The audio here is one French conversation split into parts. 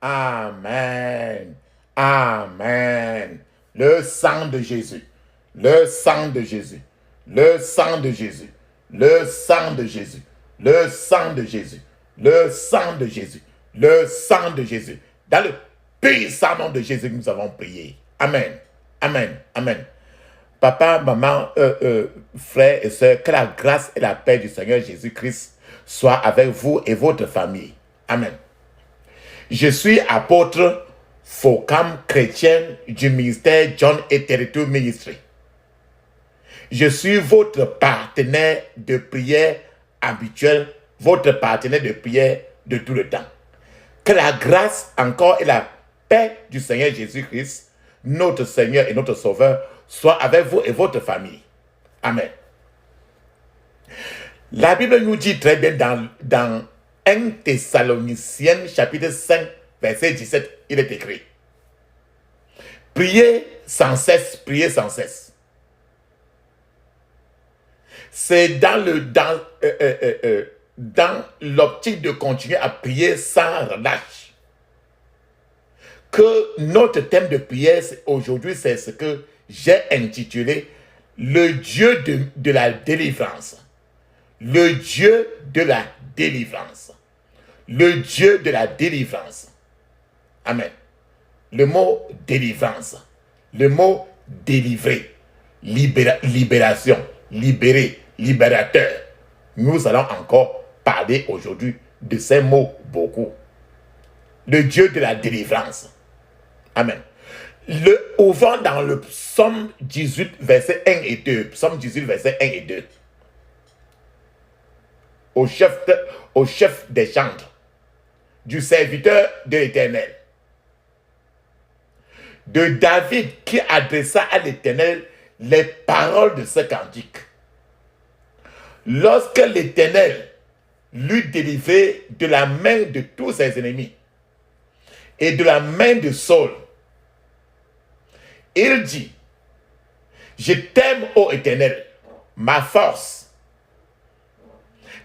Amen. Amen. Le sang de Jésus. Le sang de Jésus. Le sang de Jésus. Le sang de Jésus. Le sang de Jésus. Le sang de Jésus. Le sang de Jésus. Dans le puissant nom de Jésus, nous avons prié. Amen. Amen. Amen. Papa, maman, frères et sœurs, que la grâce et la paix du Seigneur Jésus-Christ soient avec vous et votre famille. Amen. Je suis apôtre Focam chrétien du ministère John et Territory Ministry. Je suis votre partenaire de prière habituel, votre partenaire de prière de tout le temps. Que la grâce encore et la paix du Seigneur Jésus-Christ, notre Seigneur et notre Sauveur, soit avec vous et votre famille. Amen. La Bible nous dit très bien dans 1 Thessaloniciens chapitre 5, verset 17, il est écrit: priez sans cesse, priez sans cesse. C'est dans l'optique de continuer à prier sans relâche que notre thème de prière aujourd'hui, c'est ce que j'ai intitulé le Dieu de la délivrance. Le Dieu de la délivrance. Le Dieu de la délivrance. Amen. Le mot délivrance, le mot délivrer, libération, libérer, libérateur. Nous allons encore parler aujourd'hui de ces mots beaucoup. Le Dieu de la délivrance. Amen. Ouvrons dans le psaume 18, verset 1 et 2. Psaume 18, verset 1 et 2. Au chef des chantres, du serviteur de l'Éternel, de David qui adressa à l'Éternel les paroles de ce cantique. Lorsque l'Éternel l'eut délivré de la main de tous ses ennemis et de la main de Saul, il dit: je t'aime, ô Éternel, ma force.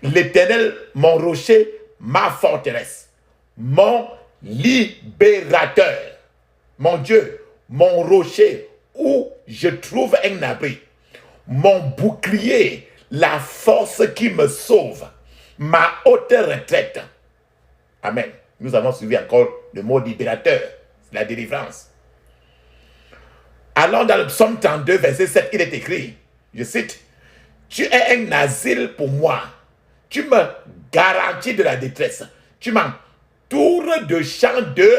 L'Éternel, mon rocher, ma forteresse, mon libérateur, mon Dieu, mon rocher où je trouve un abri, mon bouclier, la force qui me sauve, ma haute retraite. Amen. Nous avons suivi encore le mot libérateur, la délivrance. Alors dans le psaume 32, verset 7, il est écrit, je cite: tu es un asile pour moi, tu me garantis de la détresse, tu m'entoures de chants de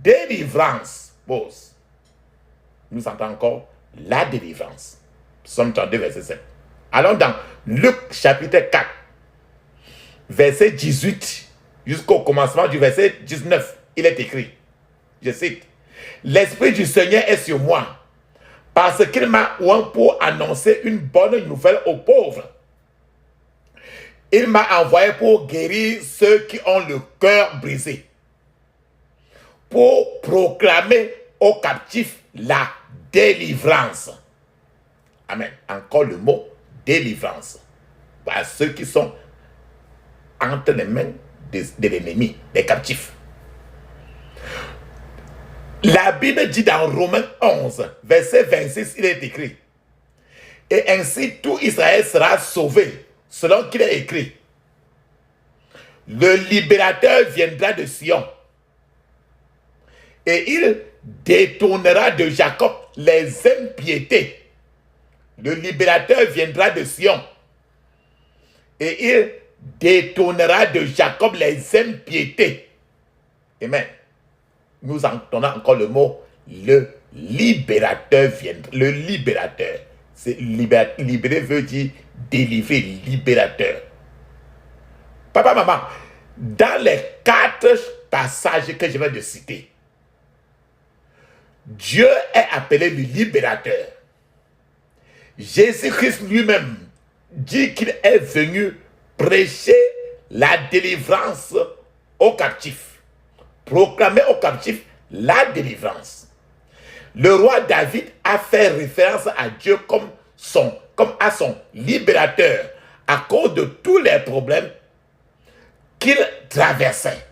délivrance. Pause. Nous entendons encore la délivrance. Psaume 32, verset 7. Allons dans Luc chapitre 4, verset 18 jusqu'au commencement du verset 19. Il est écrit, je cite: l'Esprit du Seigneur est sur moi, parce qu'il m'a oint pour annoncer une bonne nouvelle aux pauvres. Il m'a envoyé pour guérir ceux qui ont le cœur brisé, pour proclamer aux captifs la délivrance. Amen. Encore le mot délivrance. À ceux qui sont entre les mains de l'ennemi, des captifs. La Bible dit dans Romains 11, verset 26, il est écrit: et ainsi tout Israël sera sauvé, selon qu'il est écrit: le libérateur viendra de Sion, et il détournera de Jacob les impiétés. Le libérateur viendra de Sion, et il détournera de Jacob les impiétés. Amen. Nous entendons encore le mot le libérateur viendra. Le libérateur. C'est libérer veut dire délivrer, libérateur. Papa, maman, dans les 4 passages que je viens de citer, Dieu est appelé le libérateur. Jésus-Christ lui-même dit qu'il est venu prêcher la délivrance aux captifs, proclamer aux captifs la délivrance. Le roi David a fait référence à Dieu comme à son libérateur à cause de tous les problèmes qu'il traversait.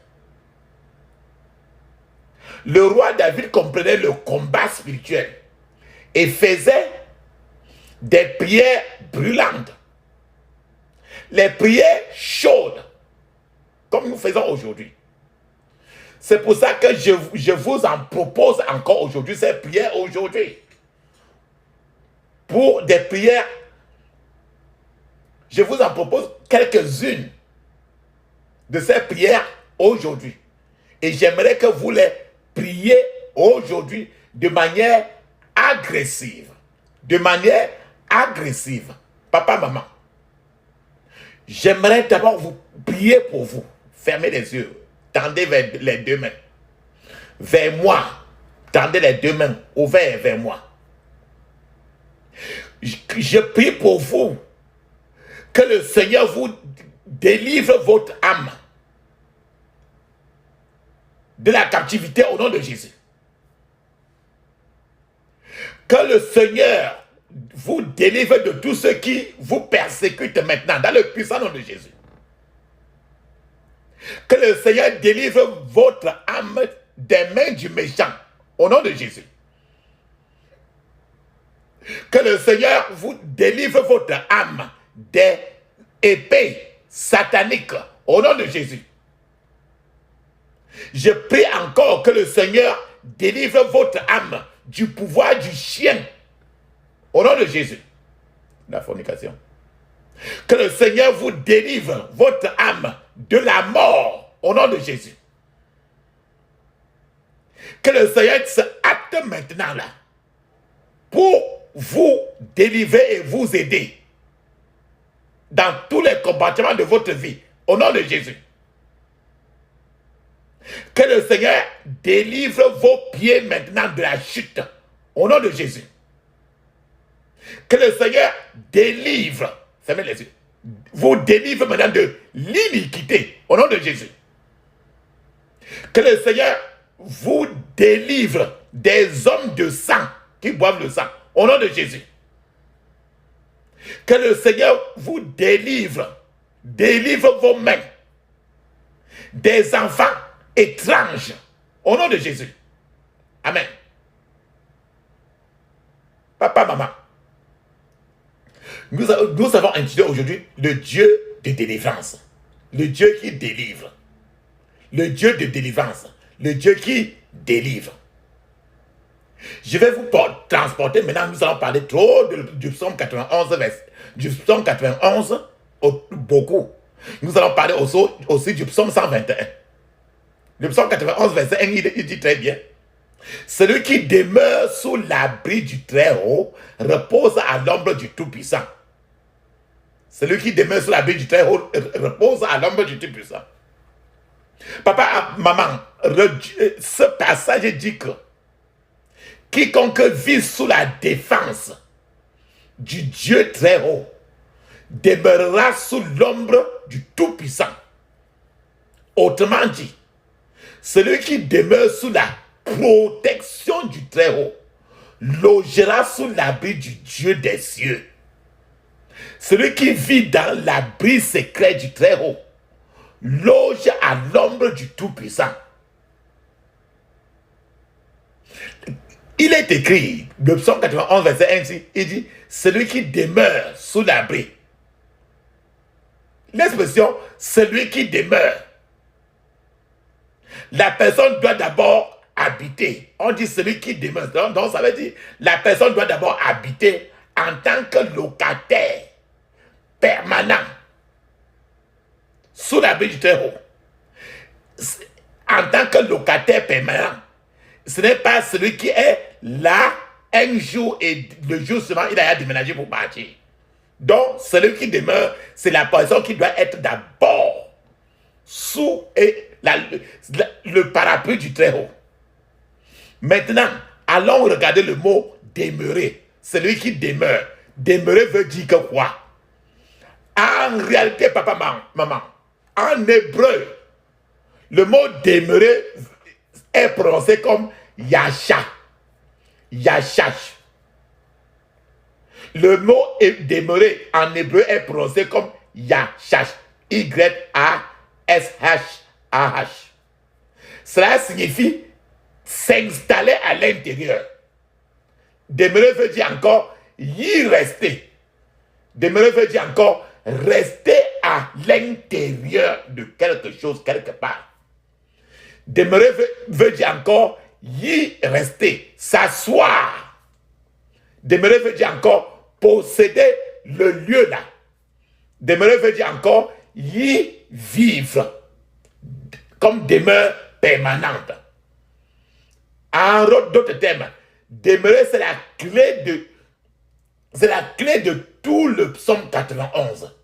Le roi David comprenait le combat spirituel et faisait des prières brûlantes. Les prières chaudes, comme nous faisons aujourd'hui. C'est pour ça que je vous en propose encore aujourd'hui, ces prières aujourd'hui. Pour des prières, je vous en propose quelques-unes de ces prières aujourd'hui. Et j'aimerais que vous les priez aujourd'hui de manière agressive. De manière agressive. Papa, maman, j'aimerais d'abord vous prier pour vous. Fermez les yeux. Tendez les deux mains. Vers moi. Tendez les deux mains ouvertes vers moi. Je prie pour vous. Que le Seigneur vous délivre votre âme de la captivité au nom de Jésus. Que le Seigneur vous délivre de tous ceux qui vous persécutent maintenant dans le puissant nom de Jésus. Que le Seigneur délivre votre âme des mains du méchant au nom de Jésus. Que le Seigneur vous délivre votre âme des épées sataniques au nom de Jésus. Je prie encore que le Seigneur délivre votre âme du pouvoir du chien au nom de Jésus. La fornication. Que le Seigneur vous délivre votre âme de la mort au nom de Jésus. Que le Seigneur se hâte maintenant là pour vous délivrer et vous aider dans tous les combattements de votre vie au nom de Jésus. Que le Seigneur délivre vos pieds maintenant de la chute au nom de Jésus. Que le Seigneur délivre, fermez les yeux, vous délivre maintenant de l'iniquité au nom de Jésus. Que le Seigneur vous délivre des hommes de sang qui boivent le sang au nom de Jésus. Que le Seigneur vous délivre vos mains des enfants étranges au nom de Jésus. Amen. Papa, maman, nous avons intitulé aujourd'hui le Dieu de délivrance. Le Dieu qui délivre. Le Dieu de délivrance. Le Dieu qui délivre. Je vais vous transporter maintenant. Nous allons parler trop du psaume 91, du psaume 91 beaucoup. Nous allons parler aussi du psaume 121. Le psaume 91, verset 1, il dit très bien. Celui qui demeure sous l'abri du Très-Haut repose à l'ombre du Tout-Puissant. Celui qui demeure sous l'abri du Très-Haut repose à l'ombre du Tout-Puissant. Papa, maman, ce passage dit que quiconque vit sous la défense du Dieu Très-Haut demeurera sous l'ombre du Tout-Puissant. Autrement dit, celui qui demeure sous la protection du Très-Haut logera sous l'abri du Dieu des cieux. Celui qui vit dans l'abri secret du Très-Haut loge à l'ombre du Tout-Puissant. Il est écrit, le psaume 91, verset 1, il dit, celui qui demeure sous l'abri. L'expression, celui qui demeure. La personne doit d'abord habiter. On dit celui qui demeure. Donc ça veut dire, la personne doit d'abord habiter en tant que locataire permanent sous l'abri du Très-Haut. En tant que locataire permanent, ce n'est pas celui qui est là un jour et le jour suivant, il a déménagé pour partir. Donc, celui qui demeure, c'est la personne qui doit être d'abord sous le parapluie du Très-Haut. Maintenant, allons regarder le mot demeurer. Celui qui demeure. Demeurer veut dire que quoi? En réalité, papa, maman, en hébreu, le mot demeurer est prononcé comme yasha. Yashash. Le mot demeurer en hébreu est prononcé comme yashash. Y-A-S-H-A-H. Cela signifie s'installer à l'intérieur. Demeurer veut dire encore y rester. Demeurer veut dire encore rester à l'intérieur de quelque chose, quelque part. Demeurer veut dire encore y rester, s'asseoir. Demeurer veut dire encore posséder le lieu là. Demeurer veut dire encore y vivre comme demeure permanente. En d'autres termes, demeurer c'est la clé de tout le psaume 91.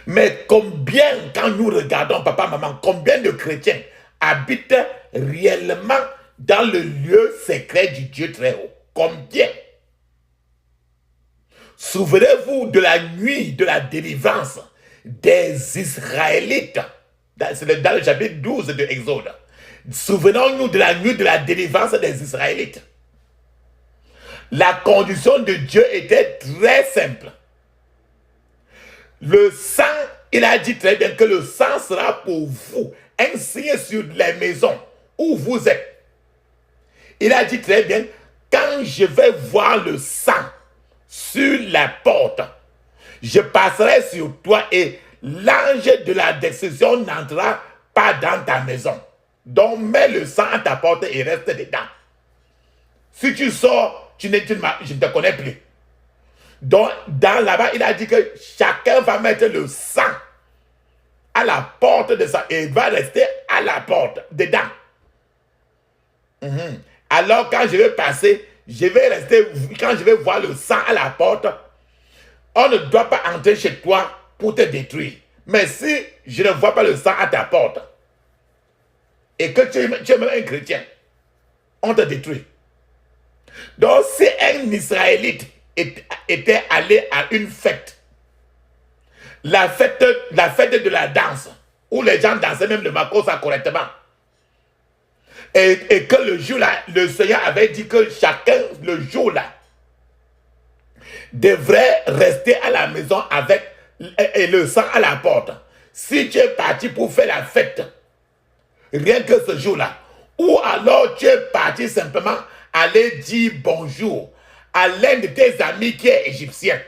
Mais combien, quand nous regardons, papa, maman, combien de chrétiens habitent réellement dans le lieu secret du Dieu très haut? Combien? Souvenez-vous de la nuit de la délivrance des Israélites. C'est dans le chapitre 12 de Exode. Souvenons-nous de la nuit de la délivrance des Israélites. La condition de Dieu était très simple. Le sang, il a dit très bien que le sang sera pour vous un signe sur les maisons où vous êtes. Il a dit très bien, quand je vais voir le sang sur la porte, je passerai sur toi et l'ange de la décision n'entrera pas dans ta maison. Donc mets le sang à ta porte et reste dedans. Si tu sors, je ne te connais plus. Donc, dans là-bas, il a dit que chacun va mettre le sang à la porte de ça et il va rester à la porte, dedans. Alors, quand je vais passer, je vais rester, quand je vais voir le sang à la porte, on ne doit pas entrer chez toi pour te détruire. Mais si je ne vois pas le sang à ta porte, et que tu es même un chrétien, on te détruit. Donc, si un Israélite était allé à une fête, la fête de la danse, où les gens dansaient même le makossa correctement, et que le jour-là, le Seigneur avait dit que chacun, le jour-là, devrait rester à la maison avec le sang à la porte. Si tu es parti pour faire la fête, rien que ce jour-là, ou alors tu es parti simplement aller dire bonjour à l'un de tes amis qui est égyptien,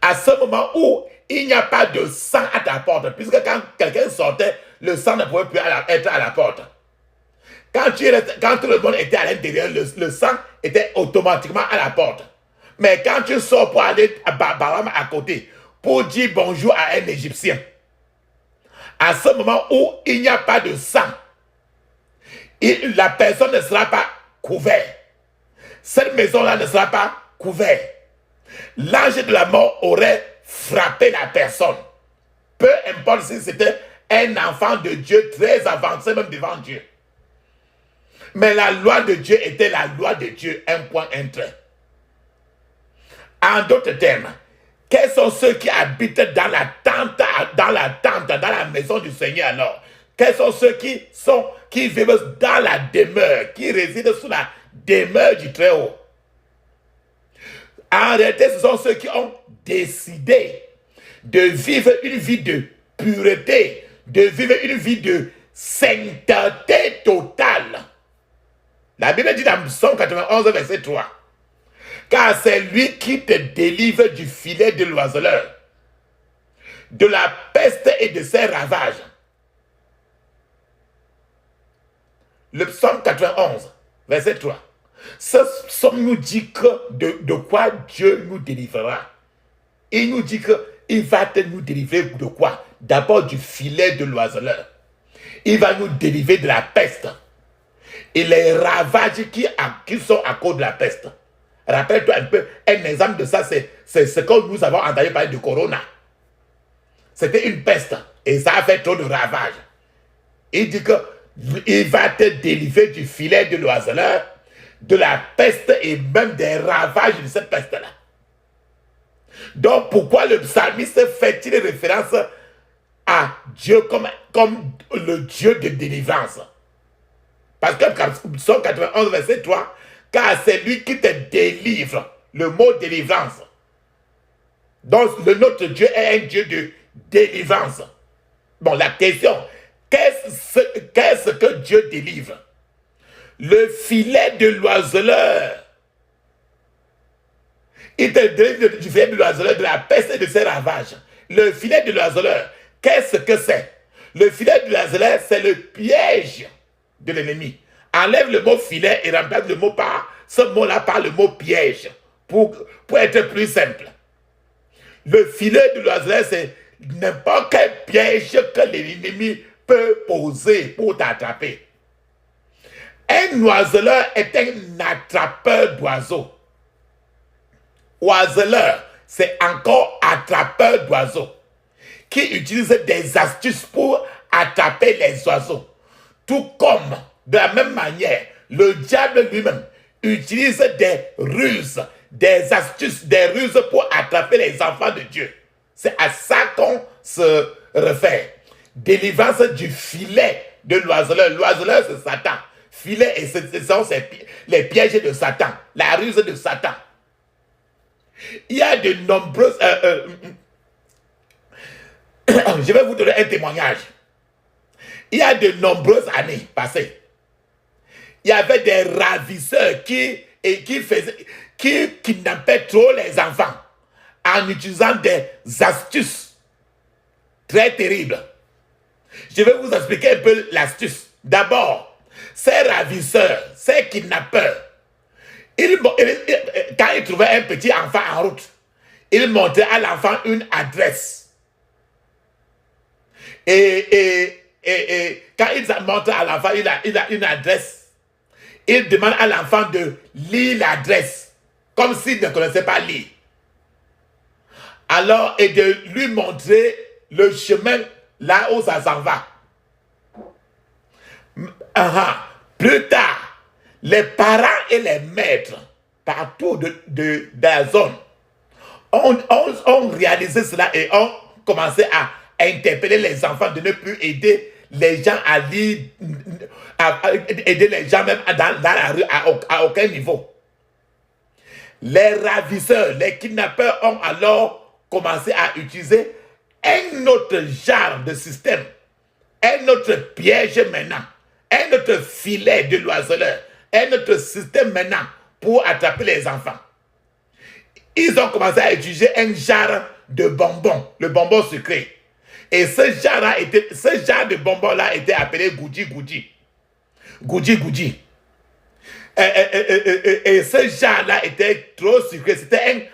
à ce moment où il n'y a pas de sang à ta porte, puisque quand quelqu'un sortait, le sang ne pouvait plus être à la porte. Quand tout le monde était à l'intérieur, le sang était automatiquement à la porte. Mais quand tu sors pour aller à côté, pour dire bonjour à un Égyptien, à ce moment où il n'y a pas de sang, la personne ne sera pas couverte. Cette maison-là ne sera pas couverte. L'ange de la mort aurait frappé la personne. Peu importe si c'était un enfant de Dieu très avancé même devant Dieu. Mais la loi de Dieu était la loi de Dieu, un point, un trait. En d'autres termes, quels sont ceux qui habitent dans la tente, dans la maison du Seigneur alors? Quels sont ceux qui vivent dans la demeure, qui résident sous la demeure du Très-Haut? En réalité, ce sont ceux qui ont décidé de vivre une vie de pureté, de vivre une vie de sainteté totale. La Bible dit dans Psaume 91, verset 3, car c'est lui qui te délivre du filet de l'oiseleur, de la peste et de ses ravages. Le Psaume 91, verset 3. Ce psaume nous dit que de quoi Dieu nous délivrera. Il nous dit qu'il va nous délivrer de quoi? D'abord du filet de l'oiseleur. Il va nous délivrer de la peste. Et les ravages qui sont à cause de la peste. Rappelle-toi un peu, un exemple de ça, c'est ce que nous avons entendu parler de Corona. C'était une peste et ça a fait trop de ravages. Il dit qu'il va te délivrer du filet de l'oiseleur, de la peste et même des ravages de cette peste-là. Donc pourquoi le psalmiste fait-il référence à Dieu comme le Dieu de délivrance? Parce que Psaume 91, verset 3, car c'est lui qui te délivre, le mot délivrance. Donc notre Dieu est un Dieu de délivrance. Bon, la question, qu'est-ce que Dieu délivre? Le filet de l'oiseleur. Il te délivre du filet de l'oiseleur, de la peste et de ses ravages. Le filet de l'oiseleur, qu'est-ce que c'est? Le filet de l'oiseleur, c'est le piège de l'ennemi. Enlève le mot filet et remplace le mot par ce mot-là par le mot piège pour être plus simple. Le filet de l'oiseleur, c'est n'importe quel piège que l'ennemi peut poser pour t'attraper. Un oiseleur est un attrapeur d'oiseaux. Oiseleur, c'est encore attrapeur d'oiseaux qui utilise des astuces pour attraper les oiseaux. Tout comme, de la même manière, le diable lui-même utilise des ruses, des astuces, des ruses pour attraper les enfants de Dieu. C'est à ça qu'on se réfère. Délivrance du filet de l'oiseleur. L'oiseleur, c'est Satan. Filet, et ce sont les pièges de Satan, la ruse de Satan. Il y a de nombreuses... je vais vous donner un témoignage. Il y a de nombreuses années passées, il y avait des ravisseurs qui kidnappaient trop les enfants en utilisant des astuces très terribles. Je vais vous expliquer un peu l'astuce. D'abord, ces ravisseurs, ces kidnappeurs, quand ils trouvaient un petit enfant en route, ils montraient à l'enfant une adresse. Et quand ils montrent à l'enfant une adresse, ils demandent à l'enfant de lire l'adresse, comme s'il ne connaissait pas lire. Alors, et de lui montrer le chemin là où ça s'en va. Plus tard, les parents et les maîtres partout de la zone ont réalisé cela et ont commencé à interpeller les enfants de ne plus aider les gens à lire, à aider les gens même dans la rue à aucun niveau. Les ravisseurs, les kidnappeurs ont alors commencé à utiliser un autre genre de système, un autre piège maintenant, un autre filet de l'oiseleur, un autre système maintenant pour attraper les enfants. Ils ont commencé à utiliser un genre de bonbon, le bonbon sucré. Et ce genre de bonbon-là était appelé goudi goudi. Goudi goudi. Et ce genre-là était trop sucré. C'était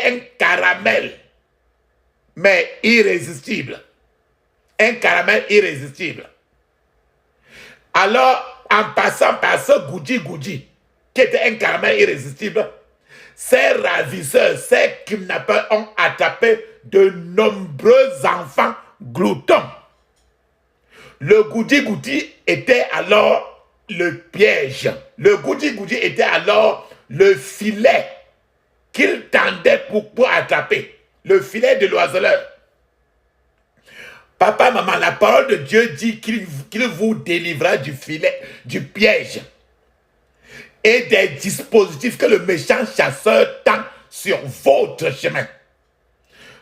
un caramel, mais irrésistible. Un caramel irrésistible. Alors, en passant par ce goudi goudi, qui était un caramel irrésistible, ces ravisseurs, ces kidnappeurs ont attrapé de nombreux enfants gloutons. Le goudi-goudi était alors le piège. Le goudi-goudi était alors le filet qu'il tendait pour attraper. Le filet de l'oiseleur. Papa, maman, la parole de Dieu dit qu'il vous délivrera du filet, du piège et des dispositifs que le méchant chasseur tend sur votre chemin.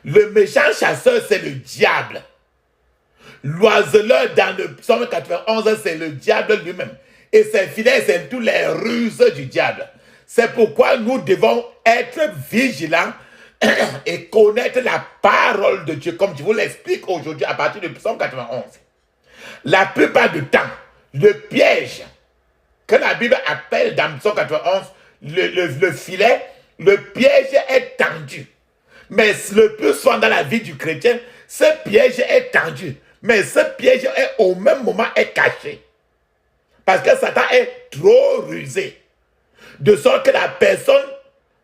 Le méchant chasseur, c'est le diable. L'oiseleur dans le psaume 91, c'est le diable lui-même. Et ses filets, c'est toutes les ruses du diable. C'est pourquoi nous devons être vigilants et connaître la parole de Dieu, comme je vous l'explique aujourd'hui à partir du psaume 91. La plupart du temps, le piège que la Bible appelle dans psaume 91 le filet, le piège est tendu. Mais le plus souvent dans la vie du chrétien, ce piège est tendu. Mais ce piège est au même moment est caché. Parce que Satan est trop rusé. De sorte que la personne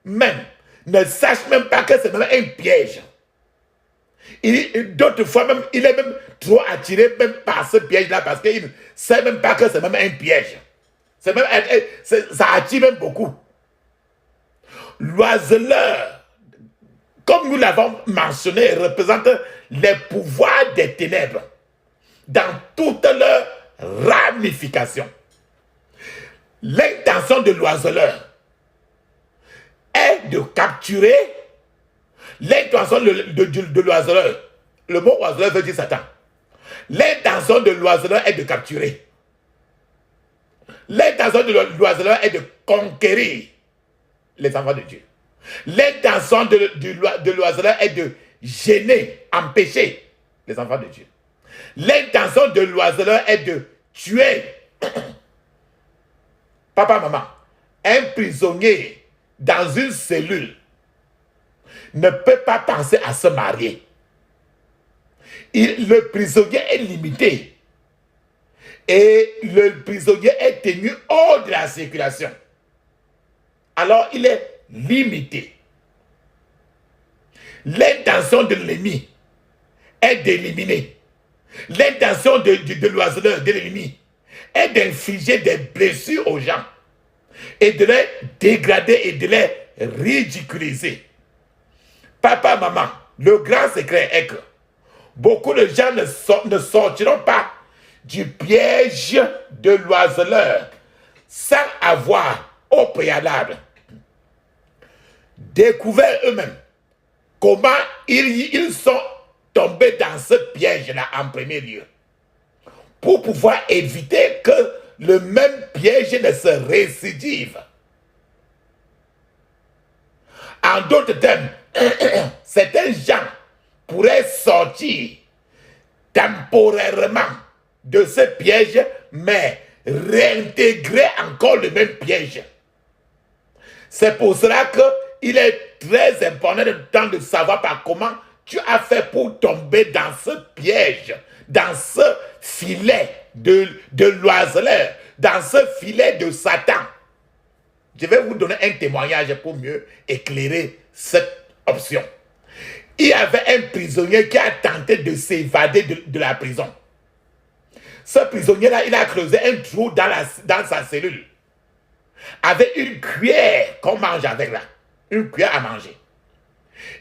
même ne sache même pas que c'est même un piège. D'autres fois même, il est même trop attiré même par ce piège-là parce qu'il ne sait même pas que c'est même un piège. Ça attire même beaucoup. L'oiseleur, comme nous l'avons mentionné, représente les pouvoirs des ténèbres dans toutes leurs ramifications. L'intention de l'oiseleur est de capturer. L'intention de l'oiseleur, le mot oiseleur veut dire Satan. L'intention de l'oiseleur est de capturer. L'intention de l'oiseleur est de conquérir les enfants de Dieu. L'intention de l'oiseleur est de gêner, empêcher les enfants de Dieu. L'intention de l'oiseleur est de tuer. Papa, maman, un prisonnier dans une cellule ne peut pas penser à se marier. Le prisonnier est limité. Et le prisonnier est tenu hors de la circulation. Alors, il est limité. L'intention de l'ennemi est d'éliminer. L'intention de l'oiseleur, de l'ennemi, est d'infliger des blessures aux gens et de les dégrader et de les ridiculiser. Papa, maman, le grand secret est que beaucoup de gens ne sortiront pas du piège de l'oiseleur sans avoir au préalable découvert eux-mêmes comment ils sont tombés dans ce piège-là en premier lieu, pour pouvoir éviter que le même piège ne se récidive. En d'autres termes, certains gens pourraient sortir temporairement de ce piège, mais réintégrer encore le même piège. C'est pour cela qu'il est très important de savoir par comment tu as fait pour tomber dans ce piège, dans ce filet de l'oiseleur, dans ce filet de Satan. Je vais vous donner un témoignage pour mieux éclairer cette option. Il y avait un prisonnier qui a tenté de s'évader de la prison. Ce prisonnier-là, il a creusé un trou dans sa cellule, avec une cuillère qu'on mange avec là, une cuillère à manger.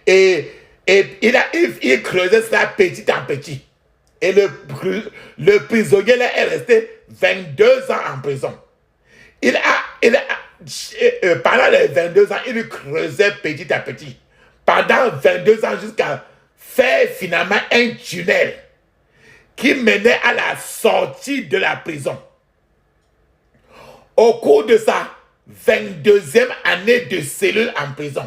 Et il creusait cela petit en petit. Et le prisonnier là est resté 22 ans en prison. Pendant les 22 ans, il creusait petit à petit. Pendant 22 ans jusqu'à faire finalement un tunnel qui menait à la sortie de la prison. Au cours de sa 22e année de cellule en prison,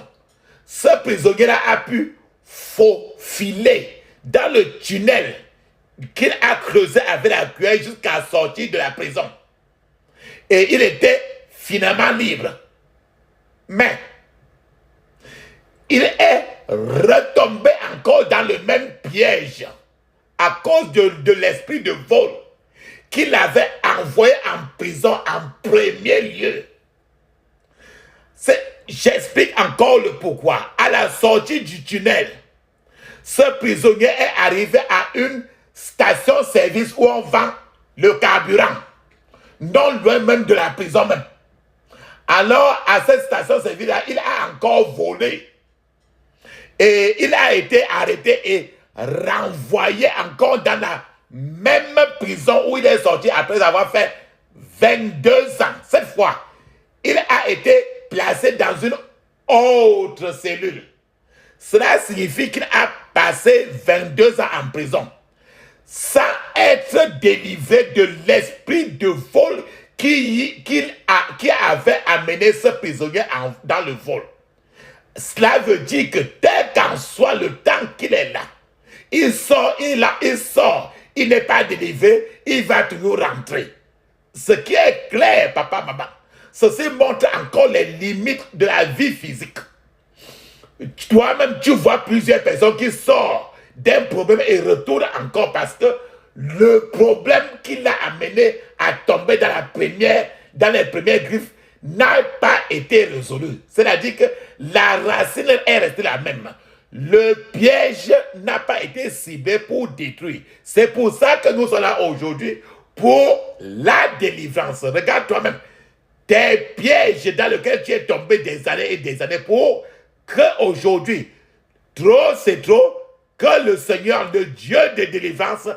ce prisonnier-là a pu faufiler dans le tunnel qu'il a creusé avec la cuillère jusqu'à sortir de la prison. Et il était finalement libre. Mais il est retombé encore dans le même piège à cause de l'esprit de vol qu'il avait envoyé en prison en premier lieu. J'explique encore le pourquoi. À la sortie du tunnel, ce prisonnier est arrivé à une station-service où on vend le carburant, non loin même de la prison même. Alors, à cette station-service-là, il a encore volé. Et il a été arrêté et renvoyé encore dans la même prison où il est sorti après avoir fait 22 ans. Cette fois, il a été placé dans une autre cellule. Cela signifie qu'il a passé 22 ans en prison sans être délivré de l'esprit de vol qui avait amené ce prisonnier dans le vol. Cela veut dire que tel qu'en soit le temps qu'il est là, il sort, il n'est pas délivré, il va toujours rentrer. Ce qui est clair, papa, maman, ceci montre encore les limites de la vie physique. Toi-même, tu vois plusieurs personnes qui sortent d'un problème et retournent encore parce que le problème qui l'a amené à tomber dans les premières griffes n'a pas été résolu. C'est-à-dire que la racine est restée la même. Le piège n'a pas été ciblé pour détruire. C'est pour ça que nous sommes là aujourd'hui pour la délivrance. Regarde toi-même tes pièges dans lesquels tu es tombé des années et des années pour qu'aujourd'hui, trop c'est trop, que le Seigneur, le Dieu de délivrance,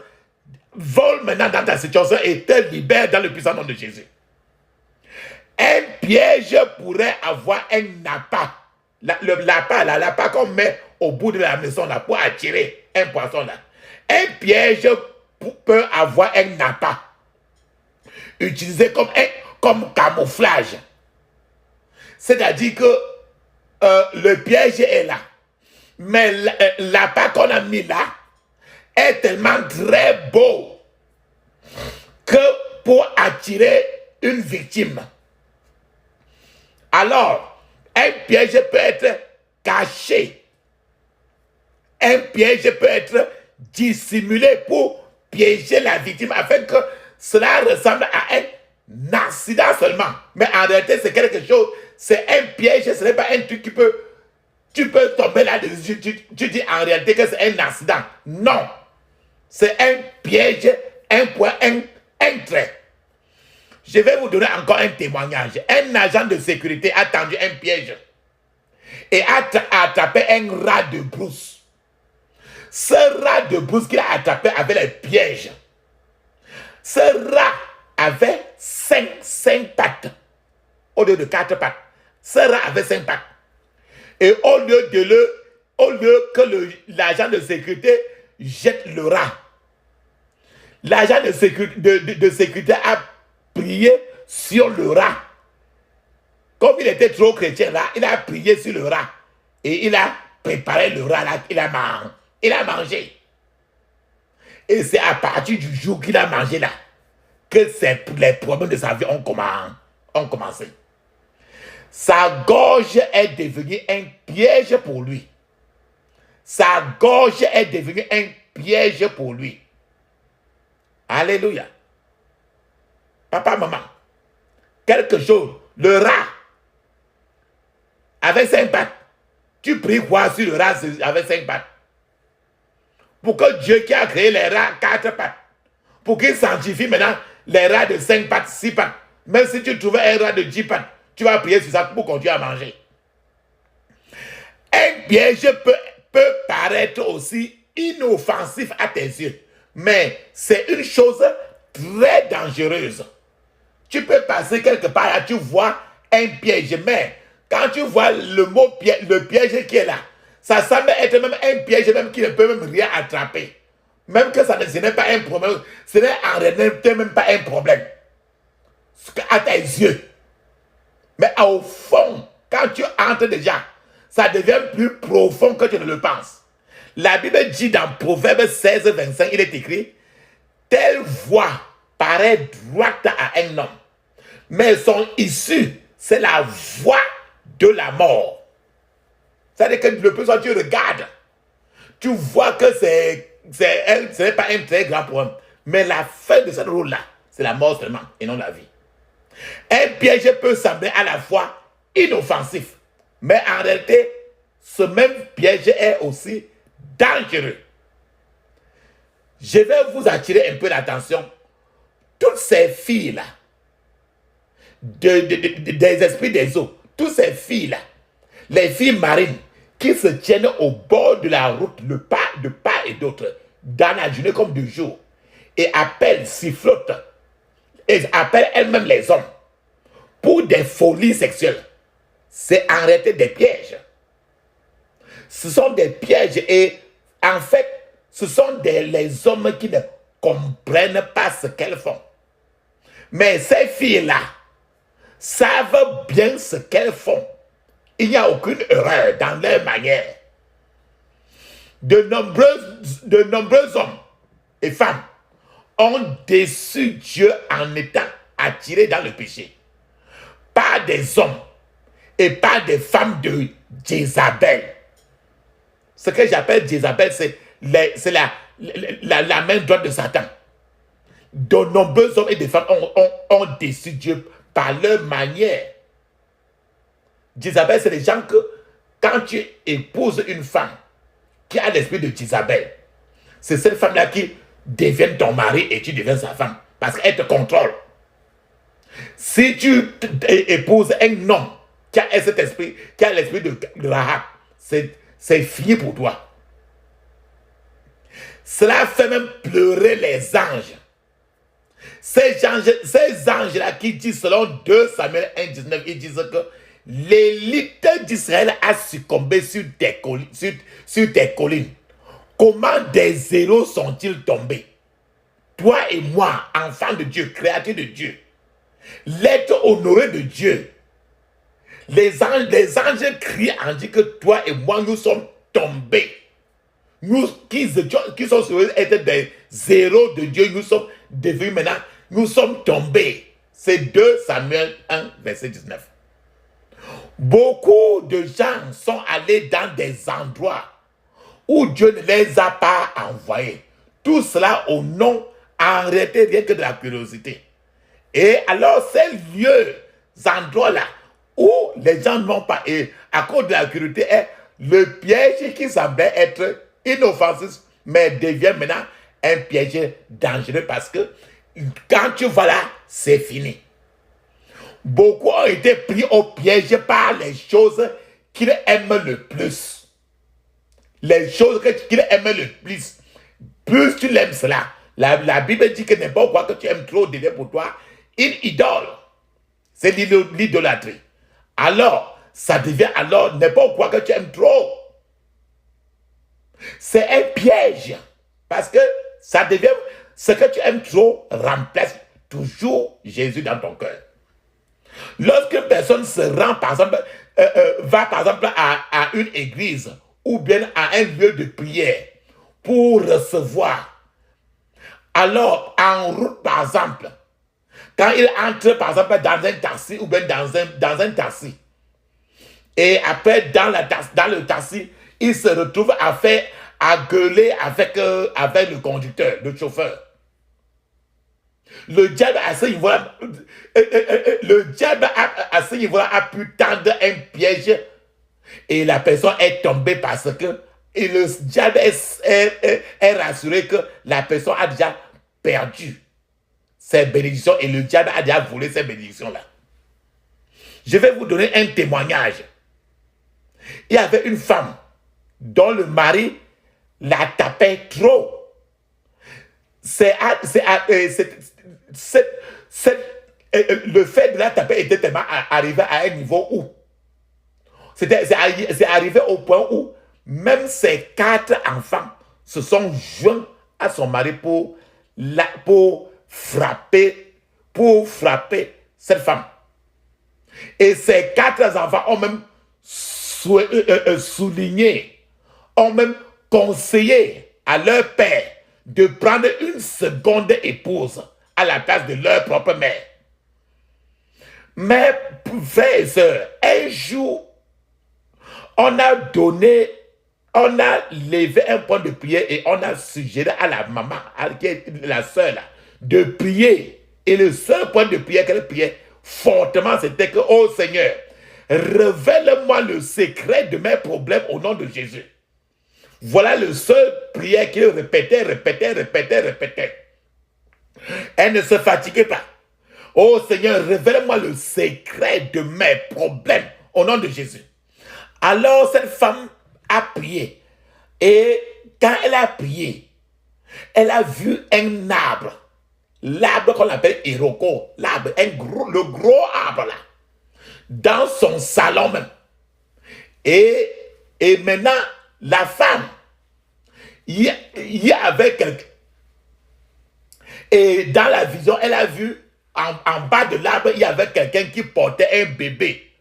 vole maintenant dans ta situation et te libère dans le puissant nom de Jésus. Un piège pourrait avoir un appât. L'appât qu'on met au bout de la maison là, pour attirer un poisson là. Un piège peut avoir un appât utilisé comme camouflage. C'est-à-dire que le piège est là. Mais l'appât qu'on a mis là est tellement très beau que pour attirer une victime. Alors, un piège peut être caché. Un piège peut être dissimulé pour piéger la victime afin que cela ressemble à un accident seulement. Mais en réalité, c'est quelque chose, c'est un piège, ce n'est pas un truc qui peut, tu peux tomber là-dessus, tu dis en réalité que c'est un accident. Non, c'est un piège, un point, un trait. Je vais vous donner encore un témoignage. Un agent de sécurité a tendu un piège et a attrapé un rat de brousse. Ce rat de brousse qu'il a attrapé avait les pièges. Ce rat avait 5 pattes au lieu de 4 pattes. Ce rat avait 5 pattes. Et au lieu que l'agent de sécurité jette le rat, l'agent de sécurité a prié sur le rat. Comme il était trop chrétien là, il a prié sur le rat. Et il a préparé le rat là, il a mangé. Et c'est à partir du jour qu'il a mangé là, que les problèmes de sa vie ont commencé. Sa gorge est devenue un piège pour lui. Sa gorge est devenue un piège pour lui. Alléluia. Papa, maman, quelque chose, le rat, avec 5 pattes, tu pries quoi sur le rat avec 5 pattes? Pour que Dieu qui a créé les rats 4 pattes, pour qu'il sanctifie maintenant les rats de 5 pattes, 6 pattes. Même si tu trouvais un rat de 10 pattes, tu vas prier sur ça pour continuer à manger. Un piège peut paraître aussi inoffensif à tes yeux, mais c'est une chose très dangereuse. Tu peux passer quelque part là, tu vois un piège, mais quand tu vois le piège qui est là, ça semble être même un piège même qui ne peut même rien attraper. Même que ce n'est pas un problème, ce n'est en réalité même pas un problème à tes yeux. Mais au fond, quand tu entres déjà, ça devient plus profond que tu ne le penses. La Bible dit dans Proverbe 16, 25, il est écrit, telle voie paraît droite à un homme, mais son issue, c'est la voie de la mort. C'est-à-dire que le plus souvent tu regardes, tu vois que ce n'est pas un très grand problème. Mais la fin de cette route-là, c'est la mort seulement et non la vie. Un piège peut sembler à la fois inoffensif, mais en réalité, ce même piège est aussi dangereux. Je vais vous attirer un peu l'attention. Toutes ces filles-là, des esprits des eaux, toutes ces filles-là, les filles marines qui se tiennent au bord de la route, de part et d'autre, dans la journée comme du jour, et appellent, sifflotent, et appellent elles-mêmes les hommes pour des folies sexuelles. C'est en réalité des pièges. Ce sont des pièges et en fait, ce sont les hommes qui ne comprennent pas ce qu'elles font. Mais ces filles-là savent bien ce qu'elles font. Il n'y a aucune erreur dans leur manière. De nombreux hommes et femmes ont déçu Dieu en étant attirés dans le péché. Pas des hommes et pas des femmes de Jézabel. Ce que j'appelle Jézabel, c'est la main droite de Satan. De nombreux hommes et des femmes ont déçu Dieu par leur manière. Jézabel, c'est les gens que, quand tu épouses une femme qui a l'esprit de Jézabel, c'est cette femme-là qui devient ton mari et tu deviens sa femme. Parce qu'elle te contrôle. Si tu épouses un homme qui a cet esprit, qui a l'esprit de Rahab, c'est fini pour toi. Cela fait même pleurer les anges. Ces anges-là qui disent, selon 2 Samuel 1, 19, ils disent que l'élite d'Israël a succombé sur tes collines. Comment des héros sont-ils tombés? Toi et moi, enfants de Dieu, créatures de Dieu. l'être honoré de Dieu. Les anges crient en disant que toi et moi, nous sommes tombés. Nous qui sont supposés être des zéros de Dieu, nous sommes devenus maintenant, nous sommes tombés. C'est 2 Samuel 1, verset 19. Beaucoup de gens sont allés dans des endroits où Dieu ne les a pas envoyés. Tout cela au nom, en réalité, rien que de la curiosité. Et alors, ces lieux, endroits-là, où les gens n'ont pas, et à cause de la curiosité, est le piège qui semblait être inoffensif, mais devient maintenant un piège dangereux parce que quand tu vas là, c'est fini. Beaucoup ont été pris au piège par les choses qu'ils aiment le plus. Les choses qu'ils aiment le plus. Plus tu l'aimes cela. La Bible dit que n'importe quoi que tu aimes trop devient pour toi une idole. C'est l'idolâtrie. Alors, ça devient alors n'importe quoi que tu aimes trop. C'est un piège. Parce que ça devient, ce que tu aimes trop remplace toujours Jésus dans ton cœur. Lorsqu'une personne se rend, par exemple, va par exemple à une église ou bien à un lieu de prière pour recevoir, alors en route par exemple, quand il entre par exemple dans un taxi ou bien dans un taxi, et après dans le taxi, il se retrouve à gueuler avec le conducteur, le chauffeur. Le diable à ce niveau-là, à ce niveau-là a pu tendre un piège et la personne est tombée parce que et le diable est rassuré que la personne a déjà perdu ses bénédictions et le diable a déjà volé ces bénédictions-là. Je vais vous donner un témoignage. Il y avait une femme dont le mari la tapait trop. Le fait de la taper était tellement arrivé à un niveau où c'est arrivé au point où même ses 4 enfants se sont joints à son mari pour frapper cette femme. Et ces 4 enfants ont même souligné, ont même conseillé à leur père de prendre une seconde épouse à la place de leur propre mère. Mais, frères et sœurs, un jour, on a levé un point de prière et on a suggéré à la maman, qui est la sœur là, de prier. Et le seul point de prière qu'elle priait fortement, c'était que, oh Seigneur, révèle-moi le secret de mes problèmes au nom de Jésus. Voilà le seul prière qu'il répétait. Elle ne se fatiguait pas. Oh Seigneur, révèle-moi le secret de mes problèmes au nom de Jésus. Alors cette femme a prié. Et quand elle a prié, elle a vu un arbre. L'arbre qu'on appelle Iroko. L'arbre, le gros arbre là. Dans son salon même. Et maintenant, la femme, il y avait quelqu'un. Et dans la vision, elle a vu en bas de l'arbre, il y avait quelqu'un qui portait un bébé.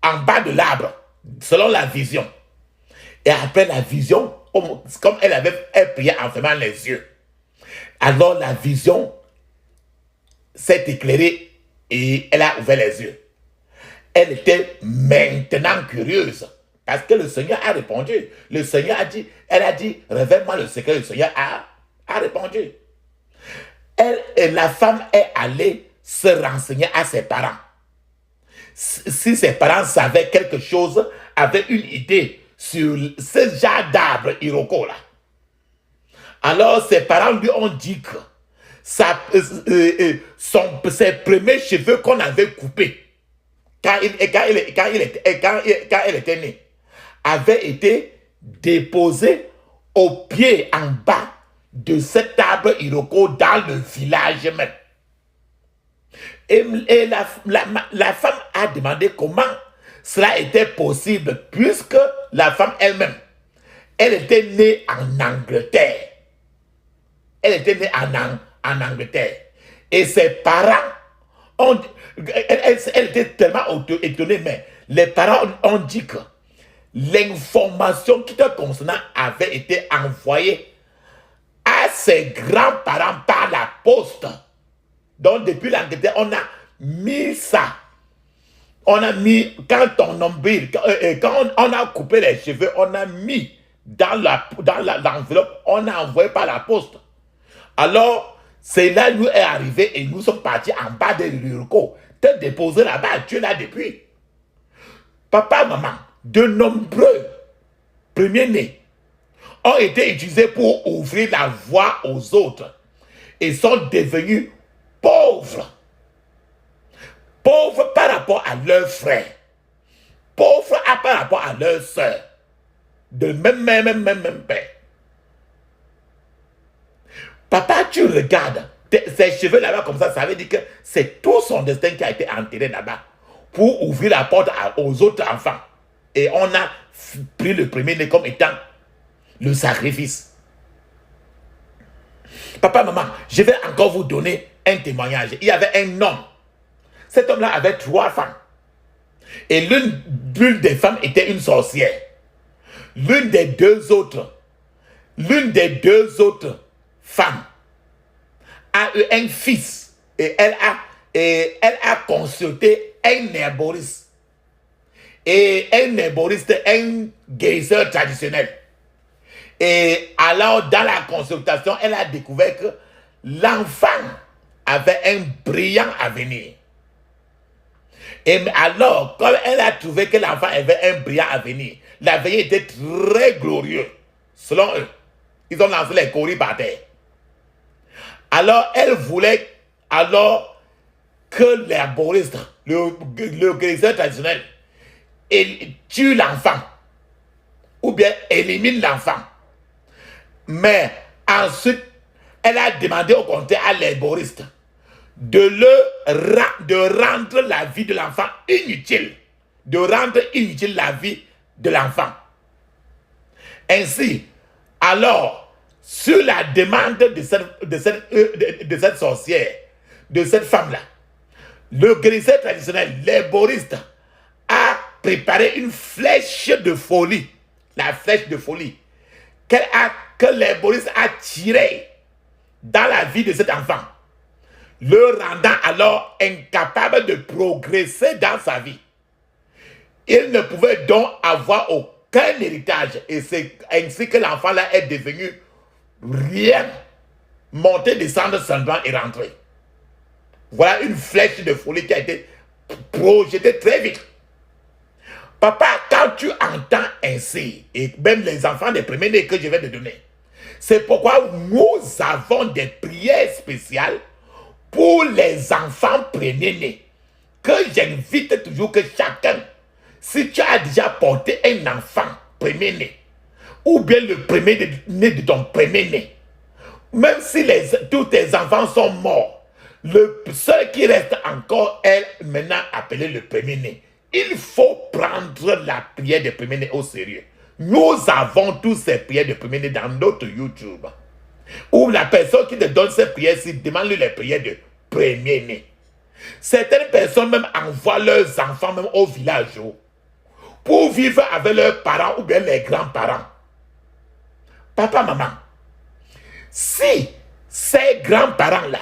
En bas de l'arbre, selon la vision. Et après la vision, comme elle priait en fermant les yeux. Alors la vision s'est éclairée et elle a ouvert les yeux. Elle était maintenant curieuse. Parce que le Seigneur a répondu. Le Seigneur a dit, elle a dit, révèle-moi le secret. Le Seigneur a répondu. La femme est allée se renseigner à ses parents. Si ses parents savaient quelque chose, avaient une idée sur ce genre d'arbre Iroko là. Alors ses parents lui ont dit que ses premiers cheveux qu'on avait coupés quand elle était née, avait été déposé au pied en bas de cet arbre Iroko dans le village même. Et la femme a demandé comment cela était possible puisque la femme elle-même, elle était née en Angleterre. Elle était née en Angleterre. Et ses parents Elle était tellement étonnée, mais les parents ont dit que l'information qui te concernant avait été envoyée à ses grands-parents par la poste. Donc, depuis l'Angleterre, on a mis ça. On a mis, quand ton nombril, quand on a coupé les cheveux, on a mis dans l'enveloppe, on a envoyé par la poste. Alors, c'est là nous est arrivé et nous sommes partis en bas de l'Urco. Te déposer là-bas, tu es là depuis. Papa, maman, de nombreux premiers-nés ont été utilisés pour ouvrir la voie aux autres et sont devenus pauvres. Pauvres par rapport à leurs frères. Pauvres par rapport à leurs sœurs. De même père. Papa, tu regardes ses cheveux là-bas comme ça veut dire que c'est tout son destin qui a été enterré là-bas pour ouvrir la porte aux autres enfants. Et on a pris le premier-né comme étant le sacrifice. Papa, maman, je vais encore vous donner un témoignage. Il y avait un homme. Cet homme-là avait 3 femmes. Et l'une des femmes était une sorcière. L'une des deux autres femmes a eu un fils. Et elle a consulté un herboriste. Et un herboriste, un guérisseur traditionnel. Et alors, dans la consultation, elle a découvert que l'enfant avait un brillant avenir. Et alors, comme elle a trouvé que l'enfant avait un brillant avenir, l'avenir était très glorieux, selon eux. Ils ont lancé les coris par terre. Alors, elle voulait que l'herboriste, le guérisseur traditionnel, tue l'enfant, ou bien élimine l'enfant. Mais ensuite, elle a demandé au contraire à l'herboriste de rendre la vie de l'enfant inutile. De rendre inutile la vie de l'enfant. Ainsi, alors, sur la demande de cette sorcière, de cette femme-là, le guérisseur traditionnel, l'herboriste, a préparé une flèche de folie. La flèche de folie. Que l'herboriste a tirée dans la vie de cet enfant, le rendant alors incapable de progresser dans sa vie. Il ne pouvait donc avoir aucun héritage. Et c'est ainsi que l'enfant là est devenu rien. Monter, descendre seulement et rentrer. Voilà une flèche de folie qui a été projetée très vite. Papa, quand tu entends ainsi, et même les enfants des premiers-nés que je vais te donner, c'est pourquoi nous avons des prières spéciales pour les enfants premiers-nés. Que j'invite toujours que chacun, si tu as déjà porté un enfant premier-né, ou bien le premier-né de ton premier-né, même si tous tes enfants sont morts, le seul qui reste encore est maintenant appelé le premier-né. Il faut prendre la prière des premiers-nés au sérieux. Nous avons tous ces prières de premiers-nés dans notre YouTube. Où la personne qui te donne ces prières-ci demande-lui les prières de premier-nés. Certaines personnes même envoient leurs enfants même au village pour vivre avec leurs parents ou bien les grands-parents. Papa, maman, si ces grands-parents-là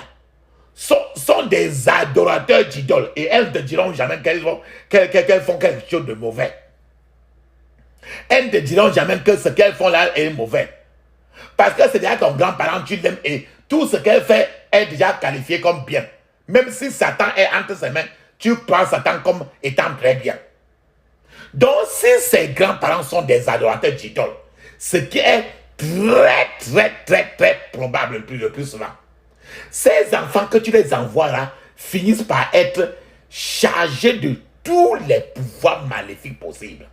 sont des adorateurs d'idoles et elles ne te diront jamais qu'elles font quelque chose de mauvais. Elles ne te diront jamais que ce qu'elles font là est mauvais. Parce que c'est déjà ton grand-parent, tu l'aimes et tout ce qu'elle fait est déjà qualifié comme bien. Même si Satan est entre ses mains, tu prends Satan comme étant très bien. Donc si ces grands-parents sont des adorateurs d'idoles, ce qui est très probable le plus souvent, ces enfants que tu les envoies là finissent par être chargés de tous les pouvoirs maléfiques possibles.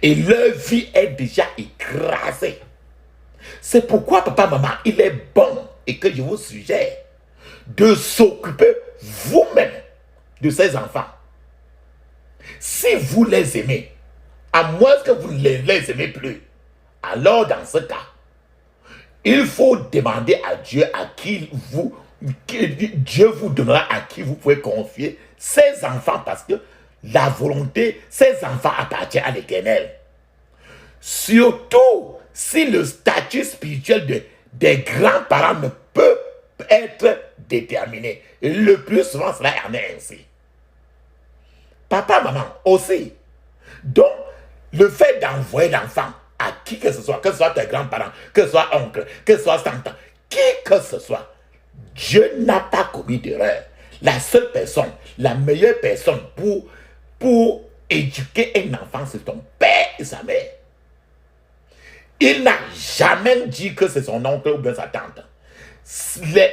Et leur vie est déjà écrasée. C'est pourquoi, papa, maman, il est bon et que je vous suggère de s'occuper vous-même de ces enfants. Si vous les aimez, à moins que vous ne les aimez plus, alors dans ce cas, il faut demander à Dieu à qui vous Dieu vous donnera à qui vous pouvez confier ses enfants parce que la volonté, ses enfants appartient à l'Éternel. Surtout si le statut spirituel des grands-parents ne peut être déterminé. Et le plus souvent, cela en est ainsi. Papa, maman aussi. Donc, le fait d'envoyer l'enfant à qui que ce soit tes grands-parents, que ce soit oncle, que ce soit tante, qui que ce soit, Dieu n'a pas commis d'erreur. La seule personne, la meilleure personne pour éduquer un enfant, c'est ton père et sa mère. Il n'a jamais dit que c'est son oncle ou bien sa tante. Les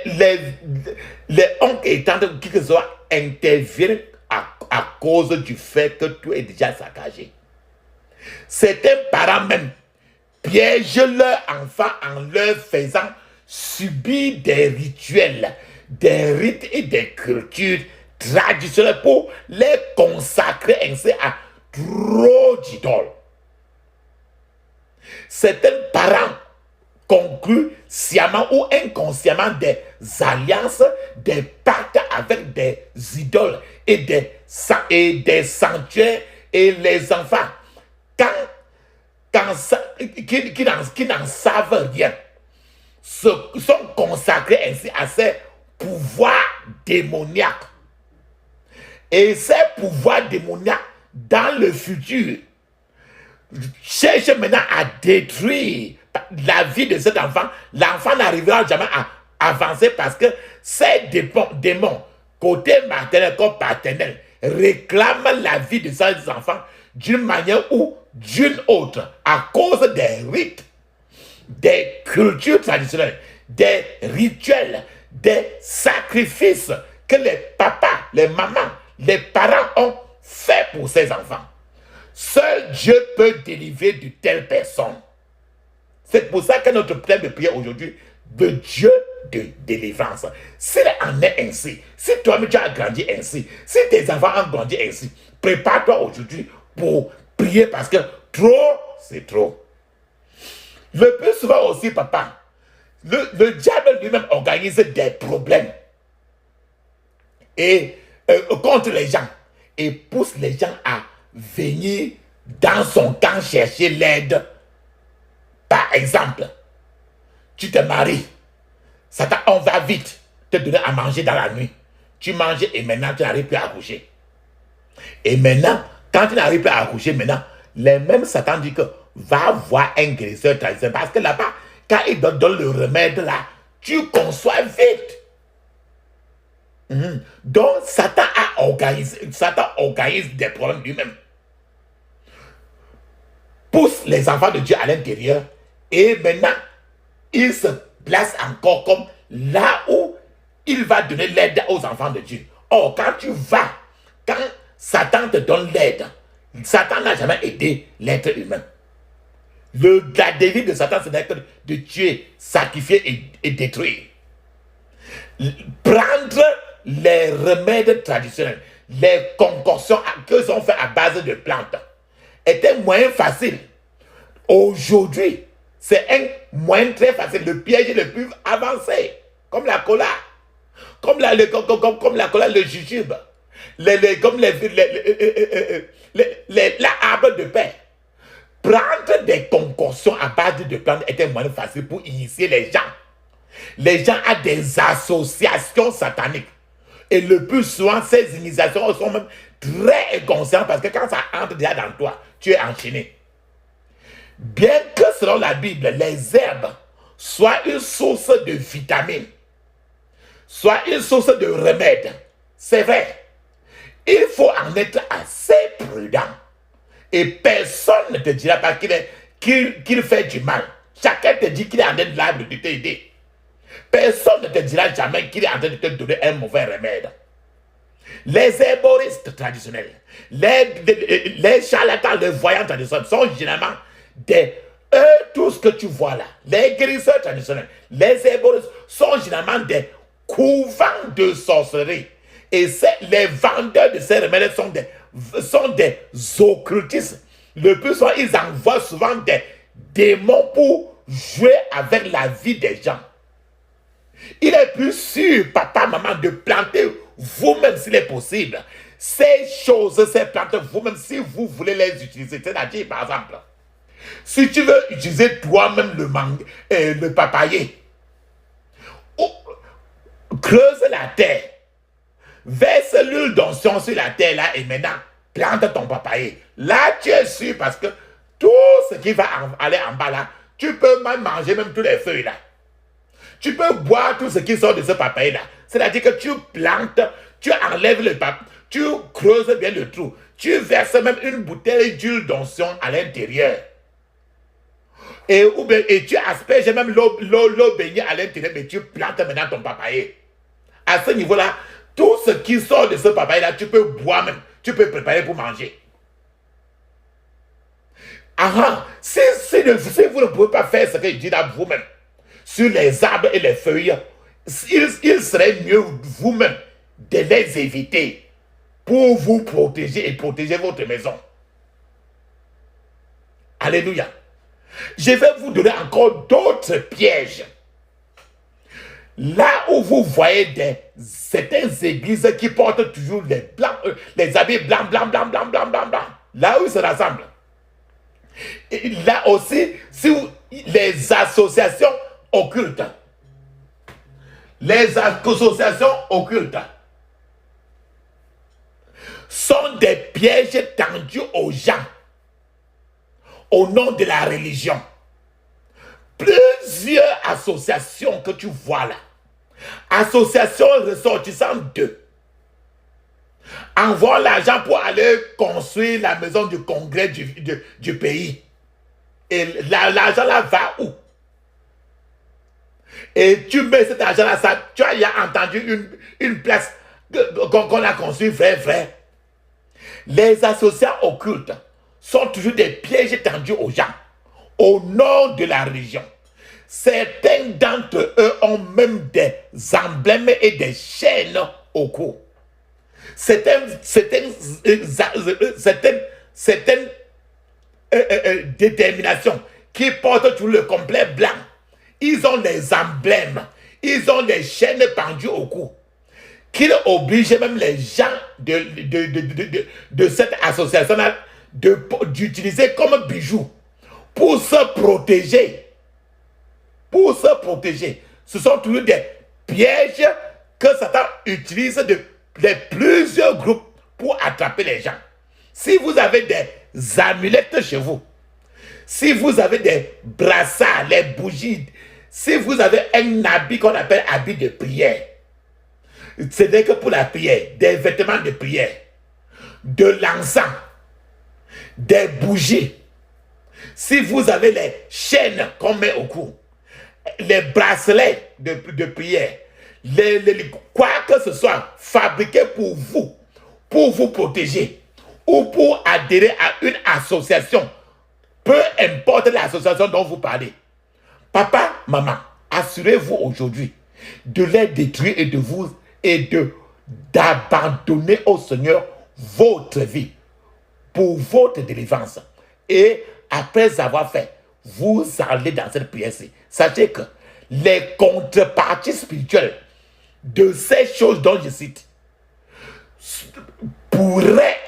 oncles et tantes, qui que ce soit, interviennent à cause du fait que tout est déjà saccagé. Certains parents même piègent leurs enfants en leur faisant subir des rituels, des rites et des cultures traditionnelles pour les consacrer ainsi à trop d'idoles. Certains parents concluent sciemment ou inconsciemment des alliances, des pactes avec des idoles et des sanctuaires, et les enfants, qui n'en savent rien, sont consacrés ainsi à ces pouvoirs démoniaques. Et ces pouvoirs démoniaques, dans le futur, cherchent maintenant à détruire la vie de cet enfant. L'enfant n'arrivera jamais à avancer parce que ces démons, côté maternel comme paternel, réclament la vie de ces enfants d'une manière ou d'une autre à cause des rites, des cultures traditionnelles, des rituels, des sacrifices que les papas, les mamans, les parents ont fait pour ces enfants. Seul Dieu peut délivrer de telles personnes. C'est pour ça que notre thème de prière aujourd'hui, de Dieu de délivrance. S'il en est ainsi, si toi-même tu as grandi ainsi, si tes enfants ont grandi ainsi, prépare-toi aujourd'hui pour prier parce que trop, c'est trop. Le plus souvent aussi, papa, le diable lui-même organise des problèmes et contre les gens et pousse les gens à venir dans son camp chercher l'aide. Par exemple, tu te maries, Satan, on va vite te donner à manger dans la nuit. Tu manges et maintenant tu n'arrives plus à accoucher. Et maintenant, quand tu n'arrives plus à accoucher, maintenant, les mêmes Satan dit que va voir un guérisseur traditionnel. Parce que là-bas, quand il donne le remède là, tu conçois vite. Donc, Satan organise des problèmes lui-même. Pousse les enfants de Dieu à l'intérieur et maintenant, il se place encore comme là où il va donner l'aide aux enfants de Dieu. Or, quand Satan te donne l'aide, Satan n'a jamais aidé l'être humain. La devise de Satan, c'est de tuer, sacrifier et détruire. Prendre les remèdes traditionnels, les concoctions que sont faites à base de plantes, était moins facile. Aujourd'hui, c'est un moyen très facile. Le piège le plus avancé, comme la cola, comme la cola, le jujube, comme l'arbre de paix. Prendre des concoctions à base de plantes était moins facile pour initier les gens. Les gens ont des associations sataniques. Et le plus souvent, ces initiations sont même très inconscientes parce que quand ça entre déjà dans toi, tu es enchaîné. Bien que selon la Bible, les herbes soient une source de vitamines, soient une source de remèdes, c'est vrai. Il faut en être assez prudent. Et personne ne te dira pas qu'il fait du mal. Chacun te dit qu'il est en train de t'aider. Personne ne te dira jamais qu'il est en train de te donner un mauvais remède. Les herboristes traditionnels, les charlatans, les voyants traditionnels sont généralement tout ce que tu vois là. Les guérisseurs traditionnels, les herboristes sont généralement des couvents de sorcellerie. Et les vendeurs de ces remèdes sont des occultistes. Le plus souvent, ils envoient souvent des démons pour jouer avec la vie des gens. Il est plus sûr, papa, maman, de planter vous-même s'il est possible. Ces choses, ces plantes, vous-même, si vous voulez les utiliser. C'est-à-dire, par exemple, si tu veux utiliser toi-même le papayer, creuse la terre, verse l'huile d'onction sur la terre là et maintenant, plante ton papayer. Là, tu es sûr parce que tout ce qui va aller en bas là, tu peux même manger même toutes les feuilles là. Tu peux boire tout ce qui sort de ce papayer là. C'est-à-dire que tu plantes, tu enlèves le papier, tu creuses bien le trou, tu verses même une bouteille d'huile d'onction à l'intérieur. Et tu asperges même l'eau baignée à l'intérieur, mais tu plantes maintenant ton papayer. À ce niveau-là, tout ce qui sort de ce papayer-là, tu peux boire même, tu peux préparer pour manger. Si vous ne pouvez pas faire ce que je dis là vous-même, sur les arbres et les feuilles, il serait mieux vous-même de les éviter pour vous protéger et protéger votre maison. Alléluia. Je vais vous donner encore d'autres pièges. Là où vous voyez certaines églises qui portent toujours les habits blancs, là où ils se rassemblent. Et là aussi, les associations occultes. Les associations occultes sont des pièges tendus aux gens au nom de la religion. Plusieurs associations que tu vois là, associations ressortissant d'eux, envoient l'argent pour aller construire la maison du congrès du pays. Et l'argent là va où? Et tu mets cet argent là, tu as entendu une place qu'on a construite vrai. Les associations occultes sont toujours des pièges tendus aux gens au nom de la religion. Certains d'entre eux ont même des emblèmes et des chaînes au cou. Certaines déterminations qui portent tout le complet blanc, ils ont des emblèmes, ils ont des chaînes pendues au cou, qui obligent même les gens de cette association-là d'utiliser comme bijoux pour se protéger. Pour se protéger. Ce sont toujours des pièges que Satan utilise de plusieurs groupes pour attraper les gens. Si vous avez des amulettes chez vous, si vous avez des brassards, les bougies, si vous avez un habit qu'on appelle habit de prière, ce n'est que pour la prière, des vêtements de prière, de l'encens, des bougies, si vous avez les chaînes qu'on met au cou, les bracelets de prière, quoi que ce soit fabriqué pour vous protéger ou pour adhérer à une association, peu importe l'association dont vous parlez. Papa, maman, assurez-vous aujourd'hui de les détruire et d'abandonner au Seigneur votre vie pour votre délivrance. Et après avoir fait, vous allez dans cette prière-ci. Sachez que les contreparties spirituelles de ces choses dont je cite pourraient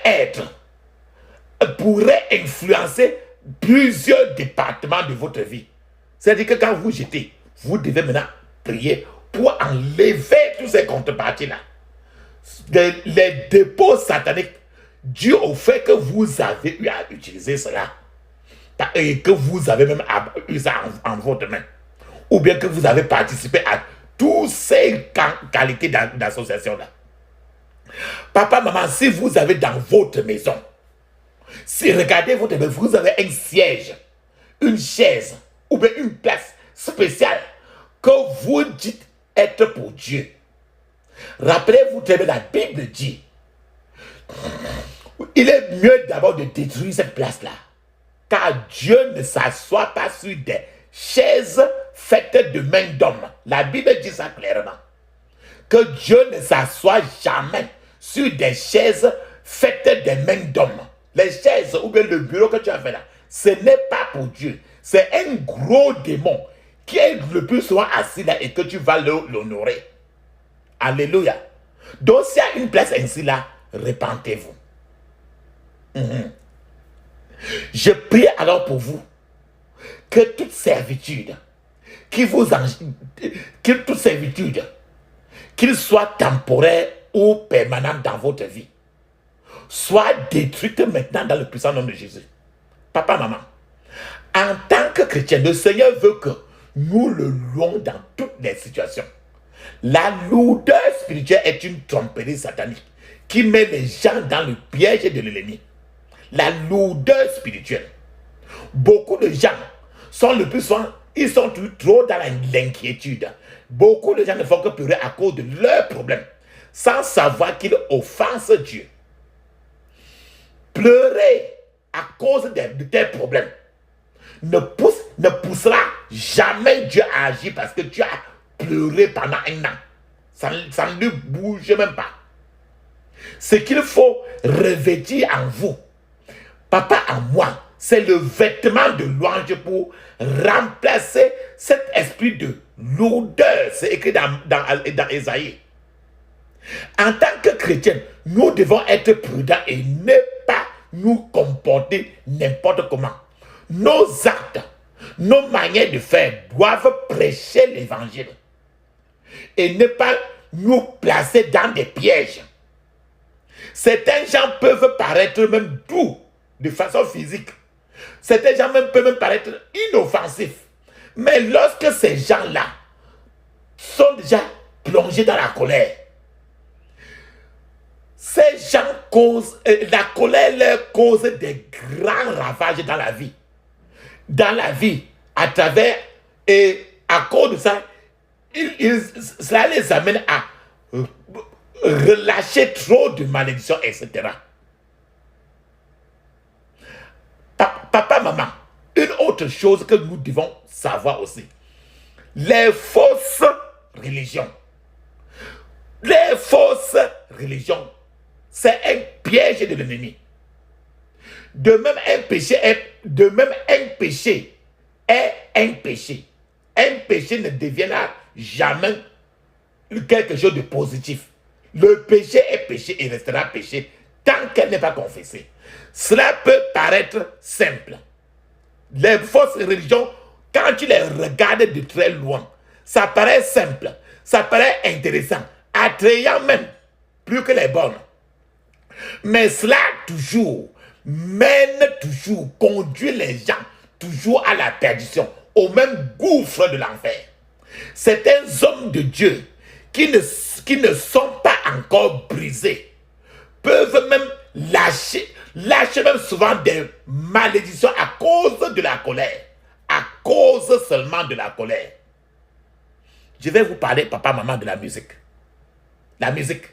influencer plusieurs départements de votre vie. C'est-à-dire que quand vous jetez, vous devez maintenant prier pour enlever tous ces contreparties-là. Les dépôts sataniques dus au fait que vous avez eu à utiliser cela et que vous avez même eu ça en votre main, ou bien que vous avez participé à toutes ces qualités d'association-là. Papa, maman, si vous avez dans votre maison, si regardez votre maison, vous avez un siège, une chaise, ou bien une place spéciale que vous dites être pour Dieu. Rappelez-vous très bien, la Bible dit, il est mieux d'abord de détruire cette place-là, car Dieu ne s'assoit pas sur des chaises faites de mains d'hommes. La Bible dit ça clairement, que Dieu ne s'assoit jamais sur des chaises faites des mains d'hommes. Les chaises ou bien le bureau que tu as fait là, ce n'est pas pour Dieu. C'est un gros démon qui est le plus souvent assis là et que tu vas l'honorer. Alléluia. Donc s'il y a une place ainsi là, répentez-vous. Je prie alors pour vous que toute servitude toute servitude, qu'il soit temporaire ou permanente dans votre vie, soit détruite maintenant dans le puissant nom de Jésus. Papa, maman, en tant que chrétien, le Seigneur veut que nous le louons dans toutes les situations. La lourdeur spirituelle est une tromperie satanique qui met les gens dans le piège de l'ennemi. La lourdeur spirituelle. Beaucoup de gens sont le plus souvent, ils sont trop dans l'inquiétude. Beaucoup de gens ne font que pleurer à cause de leurs problèmes, sans savoir qu'ils offensent Dieu. Pleurer à cause de tes problèmes ne poussera jamais Dieu à agir parce que tu as pleuré pendant un an. Ça ne lui bouge même pas. Ce qu'il faut revêtir en vous, papa en moi, c'est le vêtement de louange pour remplacer cet esprit de lourdeur. C'est écrit dans Ésaïe. En tant que chrétiens, nous devons être prudents et ne pas nous comporter n'importe comment. Nos actes, nos manières de faire doivent prêcher l'évangile et ne pas nous placer dans des pièges. Certains gens peuvent paraître même doux de façon physique. Certains gens même peuvent paraître inoffensifs. Mais lorsque ces gens-là sont déjà plongés dans la colère, ces gens causent, la colère leur cause des grands ravages dans la vie. Dans la vie, à travers, et à cause de ça, cela les amène à relâcher trop de malédictions, etc. Papa, maman, une autre chose que nous devons savoir aussi, les fausses religions. Les fausses religions, c'est un piège de l'ennemi. De même, un péché est un péché. Un péché ne deviendra jamais quelque chose de positif. Le péché est péché et restera péché tant qu'elle n'est pas confessée. Cela peut paraître simple. Les fausses religions, quand tu les regardes de très loin, ça paraît simple, ça paraît intéressant, attrayant même, plus que les bonnes. Mais cela conduit les gens toujours à la perdition, au même gouffre de l'enfer. Certains hommes de Dieu qui ne sont pas encore brisés peuvent même lâcher même souvent des malédictions à cause de la colère, à cause seulement de la colère. Je vais vous parler, papa, maman, de la musique. La musique.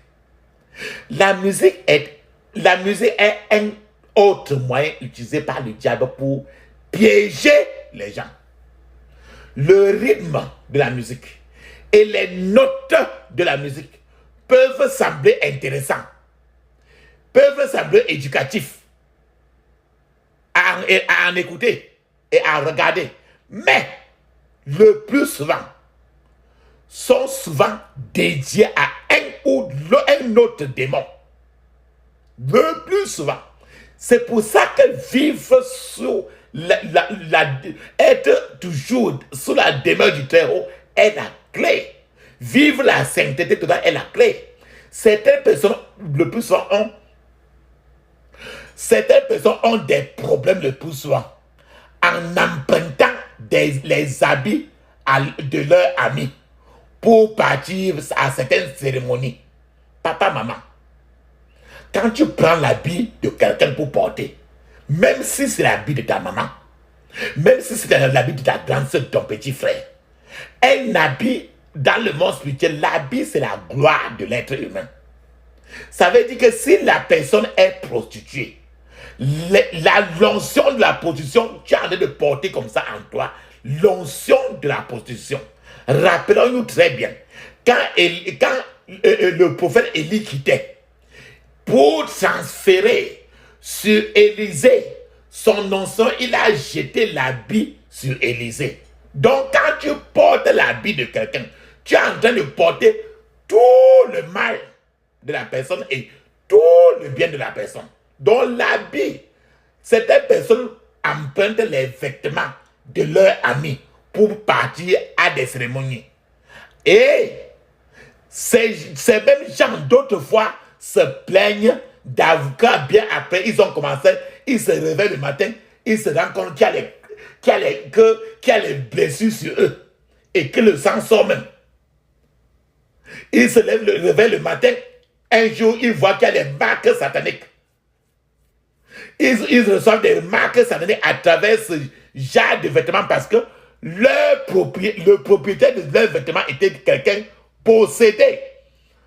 La musique est un autre moyen utilisé par le diable pour piéger les gens. Le rythme de la musique et les notes de la musique peuvent sembler intéressants, peuvent sembler éducatifs à en écouter et à regarder. Mais le plus souvent, sont souvent dédiés à un autre démon. Le plus souvent. C'est pour ça que vivre sous être toujours sous la demeure du Très-Haut est la clé. Vivre la sainteté totale est la clé. Certaines personnes, le plus souvent, ont des problèmes le plus souvent en empruntant les habits de leurs amis pour partir à certaines cérémonies. Papa, maman, quand tu prends l'habit de quelqu'un pour porter, même si c'est l'habit de ta maman, même si c'est l'habit de ta grande soeur, de ton petit frère, un habit dans le monde spirituel, l'habit c'est la gloire de l'être humain. Ça veut dire que si la personne est prostituée, l'onction de la prostitution, tu as en train de porter comme ça en toi, l'onction de la prostitution. Rappelons-nous très bien, quand le prophète Élie quittait, pour transférer sur Élisée son onction, il a jeté l'habit sur Élisée Donc, quand tu portes l'habit de quelqu'un, tu es en train de porter tout le mal de la personne et tout le bien de la personne. Donc, l'habit, certaines personnes empruntent les vêtements de leurs amis pour partir à des cérémonies. Et ces mêmes gens, d'autres fois, se plaignent d'avocats. Bien après, ils ont commencé, ils se réveillent le matin, ils se rendent compte qu'il y a les blessures sur eux et que le sang sort même. Ils se réveillent le matin, un jour, ils voient qu'il y a des marques sataniques. Ils reçoivent des marques sataniques à travers ce genre de vêtements parce que le propriétaire de leurs vêtements était quelqu'un possédé.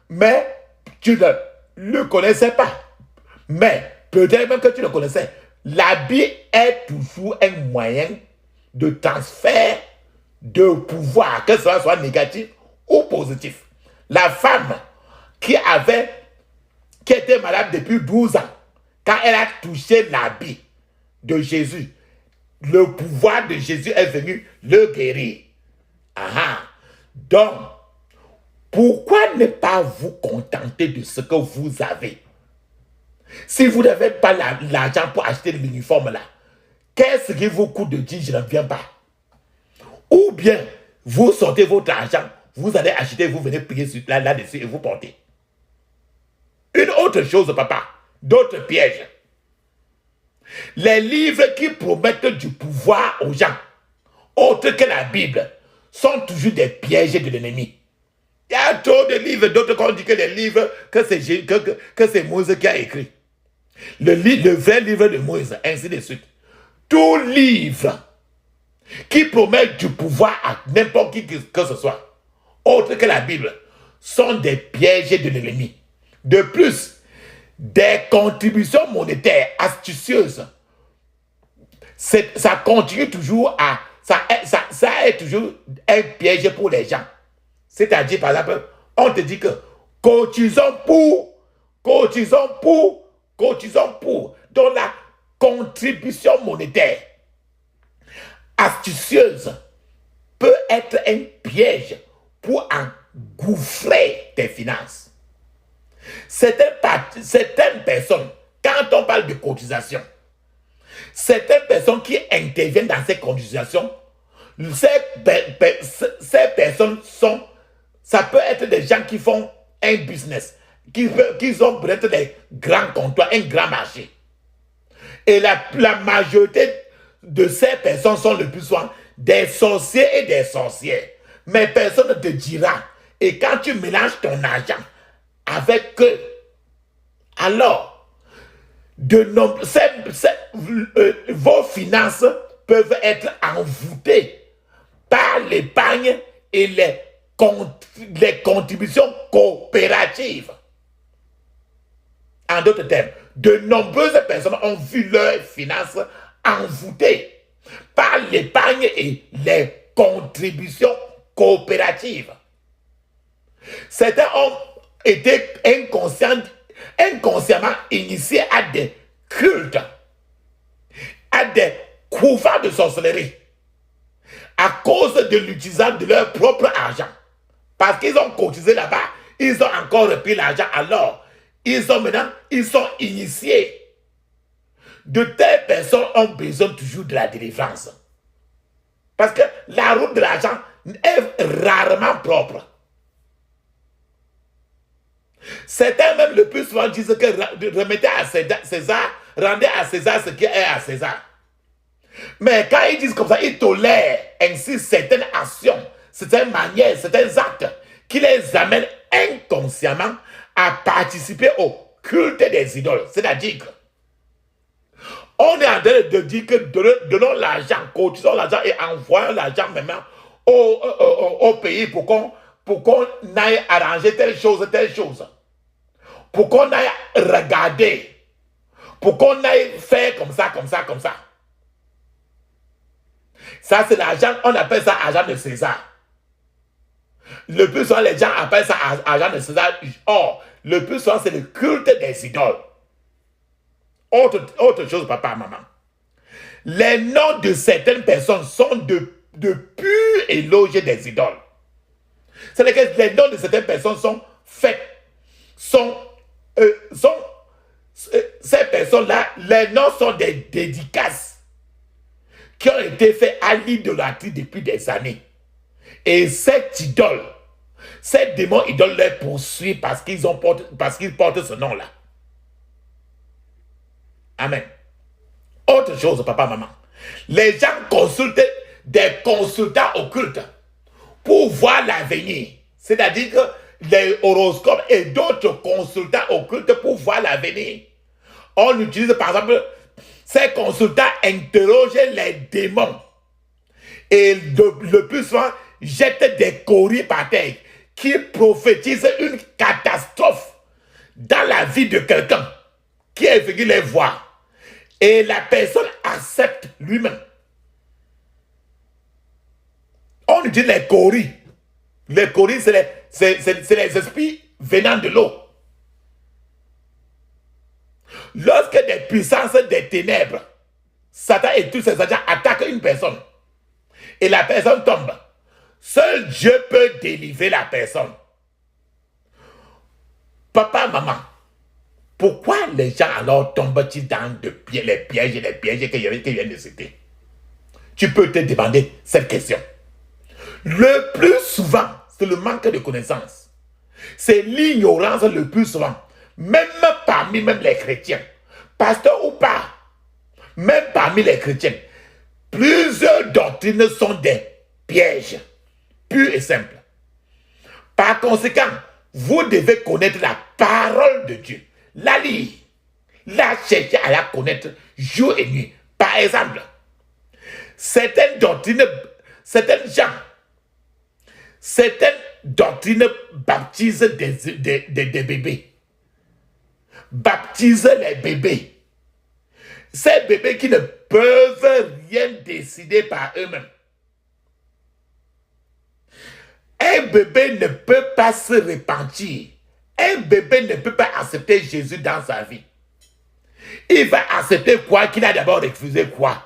Mais tu ne le connaissais pas. Mais peut-être même que tu le connaissais. L'habit est toujours un moyen de transfert de pouvoir, que ce soit négatif ou positif. La femme qui était malade depuis 12 ans, quand elle a touché l'habit de Jésus, le pouvoir de Jésus est venu le guérir. Ah, donc, pourquoi ne pas vous contenter de ce que vous avez? Si vous n'avez pas l'argent pour acheter l'uniforme là, qu'est-ce qui vous coûte de dire je ne viens pas? Ou bien, vous sortez votre argent, vous allez acheter, vous venez payer là-dessus et vous portez. Une autre chose, papa, d'autres pièges. Les livres qui promettent du pouvoir aux gens, autres que la Bible, sont toujours des pièges de l'ennemi. Il y a trop de livres, d'autres qui ont dit que les livres, que c'est Moïse qui a écrit. Le vrai livre de Moïse, ainsi de suite. Tout livre qui promet du pouvoir à n'importe qui que ce soit, autre que la Bible, sont des pièges de l'ennemi. De plus, des contributions monétaires astucieuses, ça continue toujours à... Ça est toujours un piège pour les gens. C'est-à-dire, par exemple, on te dit que cotisons pour. Donc la contribution monétaire astucieuse peut être un piège pour engouffrer tes finances. Certaines personnes, quand on parle de cotisation, certaines personnes qui interviennent dans ces cotisations, ces personnes sont, ça peut être des gens qui font un business, qui ont peut-être des grands comptoirs, un grand marché. Et la majorité de ces personnes sont le plus souvent des sorciers et des sorcières. Mais personne ne te dira. Et quand tu mélanges ton argent avec eux, alors, vos finances peuvent être envoûtées par l'épargne et les contributions coopératives. En d'autres termes, de nombreuses personnes ont vu leurs finances envoûtées par l'épargne et les contributions coopératives. Certains ont été inconsciemment initiés à des cultes, à des couvents de sorcellerie, à cause de l'utilisation de leur propre argent. Parce qu'ils ont cotisé là-bas, ils ont encore repris l'argent, alors ils sont initiés. De telles personnes ont besoin toujours de la délivrance. Parce que la route de l'argent est rarement propre. Certains même le plus souvent disent que remettez à César, rendez à César ce qui est à César. Mais quand ils disent comme ça, ils tolèrent ainsi certaines actions, certaines manières, certains actes qui les amènent inconsciemment à participer au culte des idoles. C'est-à-dire que on est en train de dire que donnons l'argent, cotisons l'argent et envoyons l'argent maintenant au pays pour qu'on aille arranger telle chose. Pour qu'on aille regarder. Pour qu'on aille faire comme ça. Ça, c'est l'argent, on appelle ça argent de César. Le plus souvent, les gens appellent ça argent de César. Or, le plus souvent, c'est le culte des idoles. Autre chose, papa, maman. Les noms de certaines personnes sont de de pur éloge des idoles. C'est-à-dire que les noms de certaines personnes sont faits, ces personnes-là, les noms sont des dédicaces qui ont été faits à l'idolâtrie depuis des années. Et cette idole, ces démons idoles les poursuivent parce qu'ils portent ce nom-là. Amen. Autre chose, papa, maman. Les gens consultent des consultants occultes pour voir l'avenir. C'est-à-dire que les horoscopes et d'autres consultants occultes pour voir l'avenir. On utilise par exemple, ces consultants interrogent les démons. Et le plus souvent, jettent des coris par terre qui prophétisent une catastrophe dans la vie de quelqu'un qui est venu les voir. Et la personne accepte lui-même. On utilise les coris. Les coris, c'est les esprits venant de l'eau. Lorsque des puissances des ténèbres, Satan et tous ses agents attaquent une personne, et la personne tombe, seul Dieu peut délivrer la personne. Papa, maman, pourquoi les gens alors tombent-ils dans les pièges que je viens de citer? Tu peux te demander cette question. Le plus souvent, c'est le manque de connaissances. C'est l'ignorance le plus souvent. Même parmi les chrétiens, pasteurs ou pas, même parmi les chrétiens, plusieurs doctrines sont des pièges, purs et simples. Par conséquent, vous devez connaître la parole de Dieu, la lire, la chercher à la connaître jour et nuit. Par exemple, certaines doctrines baptisent des bébés. Baptisent les bébés. Ces bébés qui ne peuvent rien décider par eux-mêmes. Un bébé ne peut pas se repentir. Un bébé ne peut pas accepter Jésus dans sa vie. Il va accepter quoi? Qu'il a d'abord refusé quoi?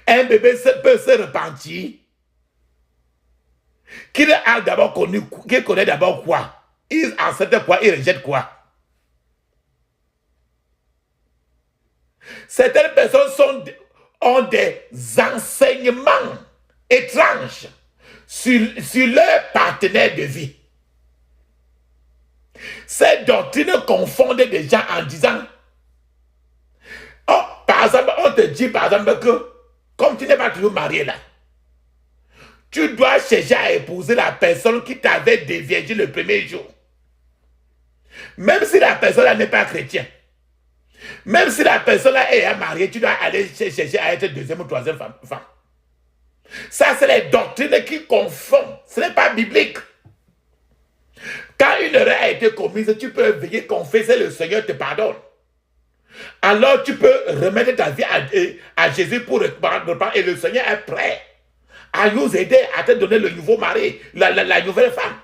Un bébé peut se repentir. Qu'il a d'abord connu, qu'il connaît d'abord quoi? Il accepte quoi? Il rejette quoi? Certaines personnes ont des enseignements étranges sur leur partenaire de vie. Ces doctrines confondent des gens en disant, oh, par exemple, on te dit par exemple que, comme tu n'es pas toujours marié là, tu dois chercher à épouser la personne qui t'avait déviergé le premier jour. Même si la personne n'est pas chrétienne. Même si la personne est mariée, tu dois aller chercher à être deuxième ou troisième femme. Ça, c'est les doctrines qui confondent. Ce n'est pas biblique. Quand une erreur a été commise, tu peux venir confesser, le Seigneur te pardonne. Alors tu peux remettre ta vie à Jésus pour reprendre, et le Seigneur est prêt à nous aider à te donner le nouveau mari, la nouvelle femme.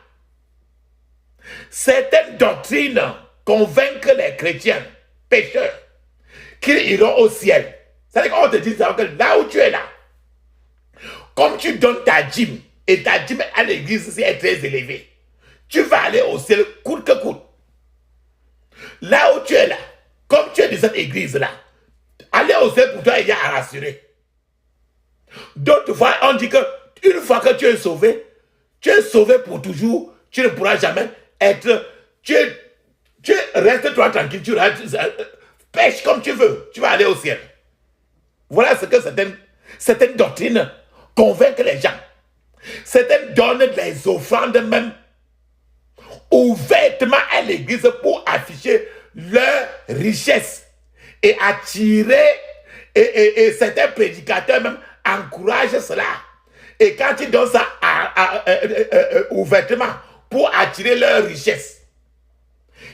Certaines doctrines convainquent les chrétiens, pécheurs, qu'ils iront au ciel. C'est-à-dire qu'on te dit que là où tu es là, comme tu donnes ta dîme, et ta dîme à l'église ici est très élevée, tu vas aller au ciel coûte que coûte. Là où tu es là, comme tu es de cette église-là, aller au ciel pour toi, il y a à rassurer. D'autres fois, on dit que une fois que tu es sauvé pour toujours, tu ne pourras jamais être... Tu restes toi tranquille, tu pêche comme tu veux, tu vas aller au ciel. Voilà ce que certaines doctrines convainquent les gens. Certaines donnent les offrandes même ouvertement à l'église pour afficher leur richesse et attirer, et certains prédicateurs même encouragent cela. Et quand ils donnent ça ouvertement pour attirer leur richesse,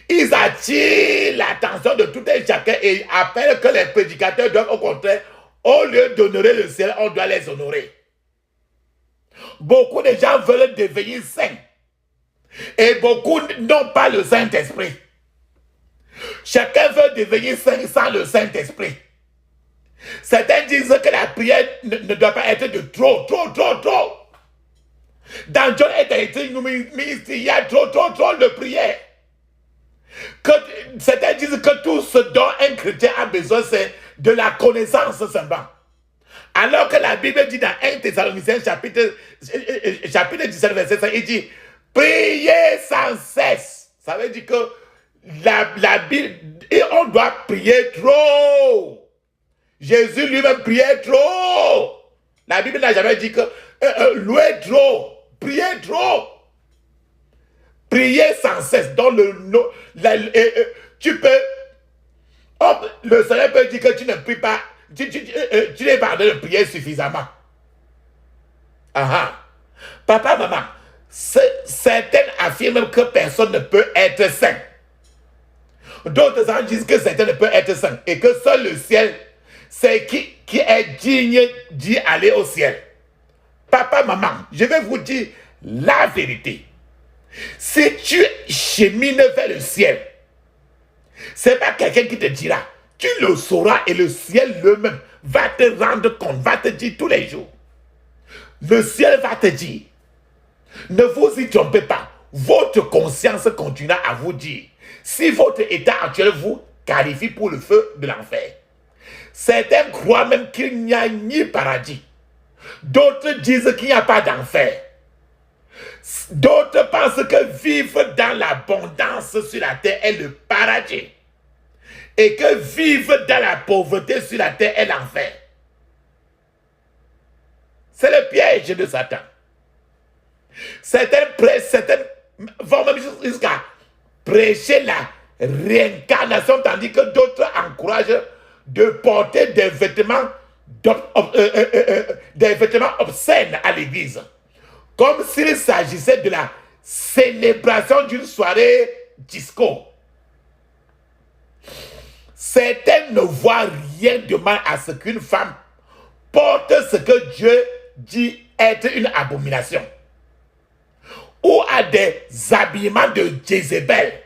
ils attirent l'attention de tout un chacun et appellent que les prédicateurs doivent au contraire, au lieu d'honorer le ciel, on doit les honorer. Beaucoup de gens veulent devenir saints. Et beaucoup n'ont pas le Saint-Esprit. Chacun veut devenir saint sans le Saint-Esprit. Certains disent que la prière ne doit pas être de trop. Dans John 8:18, il y a trop de prière. Certains disent que tout ce dont un chrétien a besoin, c'est de la connaissance seulement. Alors que la Bible dit dans 1 Thessaloniciens chapitre 17, verset 5, il dit, priez sans cesse. Ça veut dire que la Bible, et on doit prier trop. Jésus lui-même priait trop. La Bible n'a jamais dit que louer trop, prier trop. Prier sans cesse. Dans tu peux, le Seigneur peut dire que tu ne pries pas, tu n'es pas de prier suffisamment. Papa, maman, certains affirment que personne ne peut être saint. D'autres en disent que certains ne peuvent être saints et que seul le ciel, c'est qui est digne d'y aller au ciel. Papa, maman, je vais vous dire la vérité. Si tu chemines vers le ciel, c'est pas quelqu'un qui te dira. Tu le sauras et le ciel lui-même va te rendre compte, va te dire tous les jours. Le ciel va te dire, ne vous y trompez pas. Votre conscience continuera à vous dire si votre état actuel vous qualifie pour le feu de l'enfer. Certains croient même qu'il n'y a ni paradis. D'autres disent qu'il n'y a pas d'enfer. D'autres pensent que vivre dans l'abondance sur la terre est le paradis. Et que vivre dans la pauvreté sur la terre est l'enfer. C'est le piège de Satan. Certains vont même jusqu'à prêcher la réincarnation, tandis que d'autres encouragent de porter des vêtements obscènes à l'église. Comme s'il s'agissait de la célébration d'une soirée disco. Certains ne voient rien de mal à ce qu'une femme porte ce que Dieu dit être une abomination. Ou à des habillements de Jézabel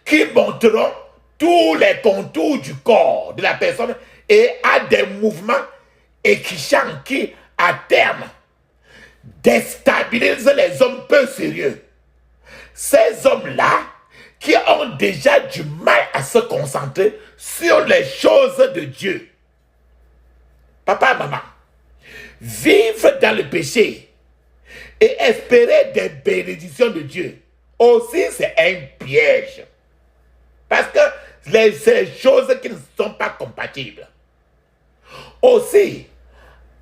qui montreront tous les contours du corps de la personne et à des mouvements équichants qui, à terme, déstabilisent les hommes peu sérieux. Ces hommes-là qui ont déjà du mal à se concentrer sur les choses de Dieu. Papa, maman, vivre dans le péché et espérer des bénédictions de Dieu, aussi c'est un piège. Parce que c'est les choses qui ne sont pas compatibles. Aussi,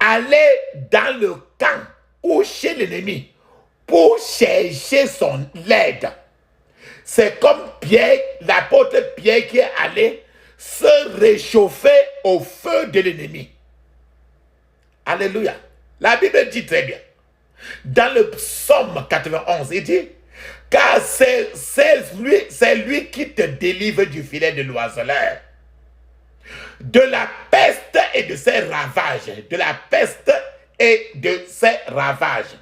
aller dans le camp ou chez l'ennemi pour chercher son aide. C'est comme Pierre, l'apôtre Pierre qui est allé se réchauffer au feu de l'ennemi. Alléluia. La Bible dit très bien. Dans le psaume 91, il dit, car c'est lui qui te délivre du filet de l'oiseleur, de la peste et de ses ravages. De la peste et de ses ravages.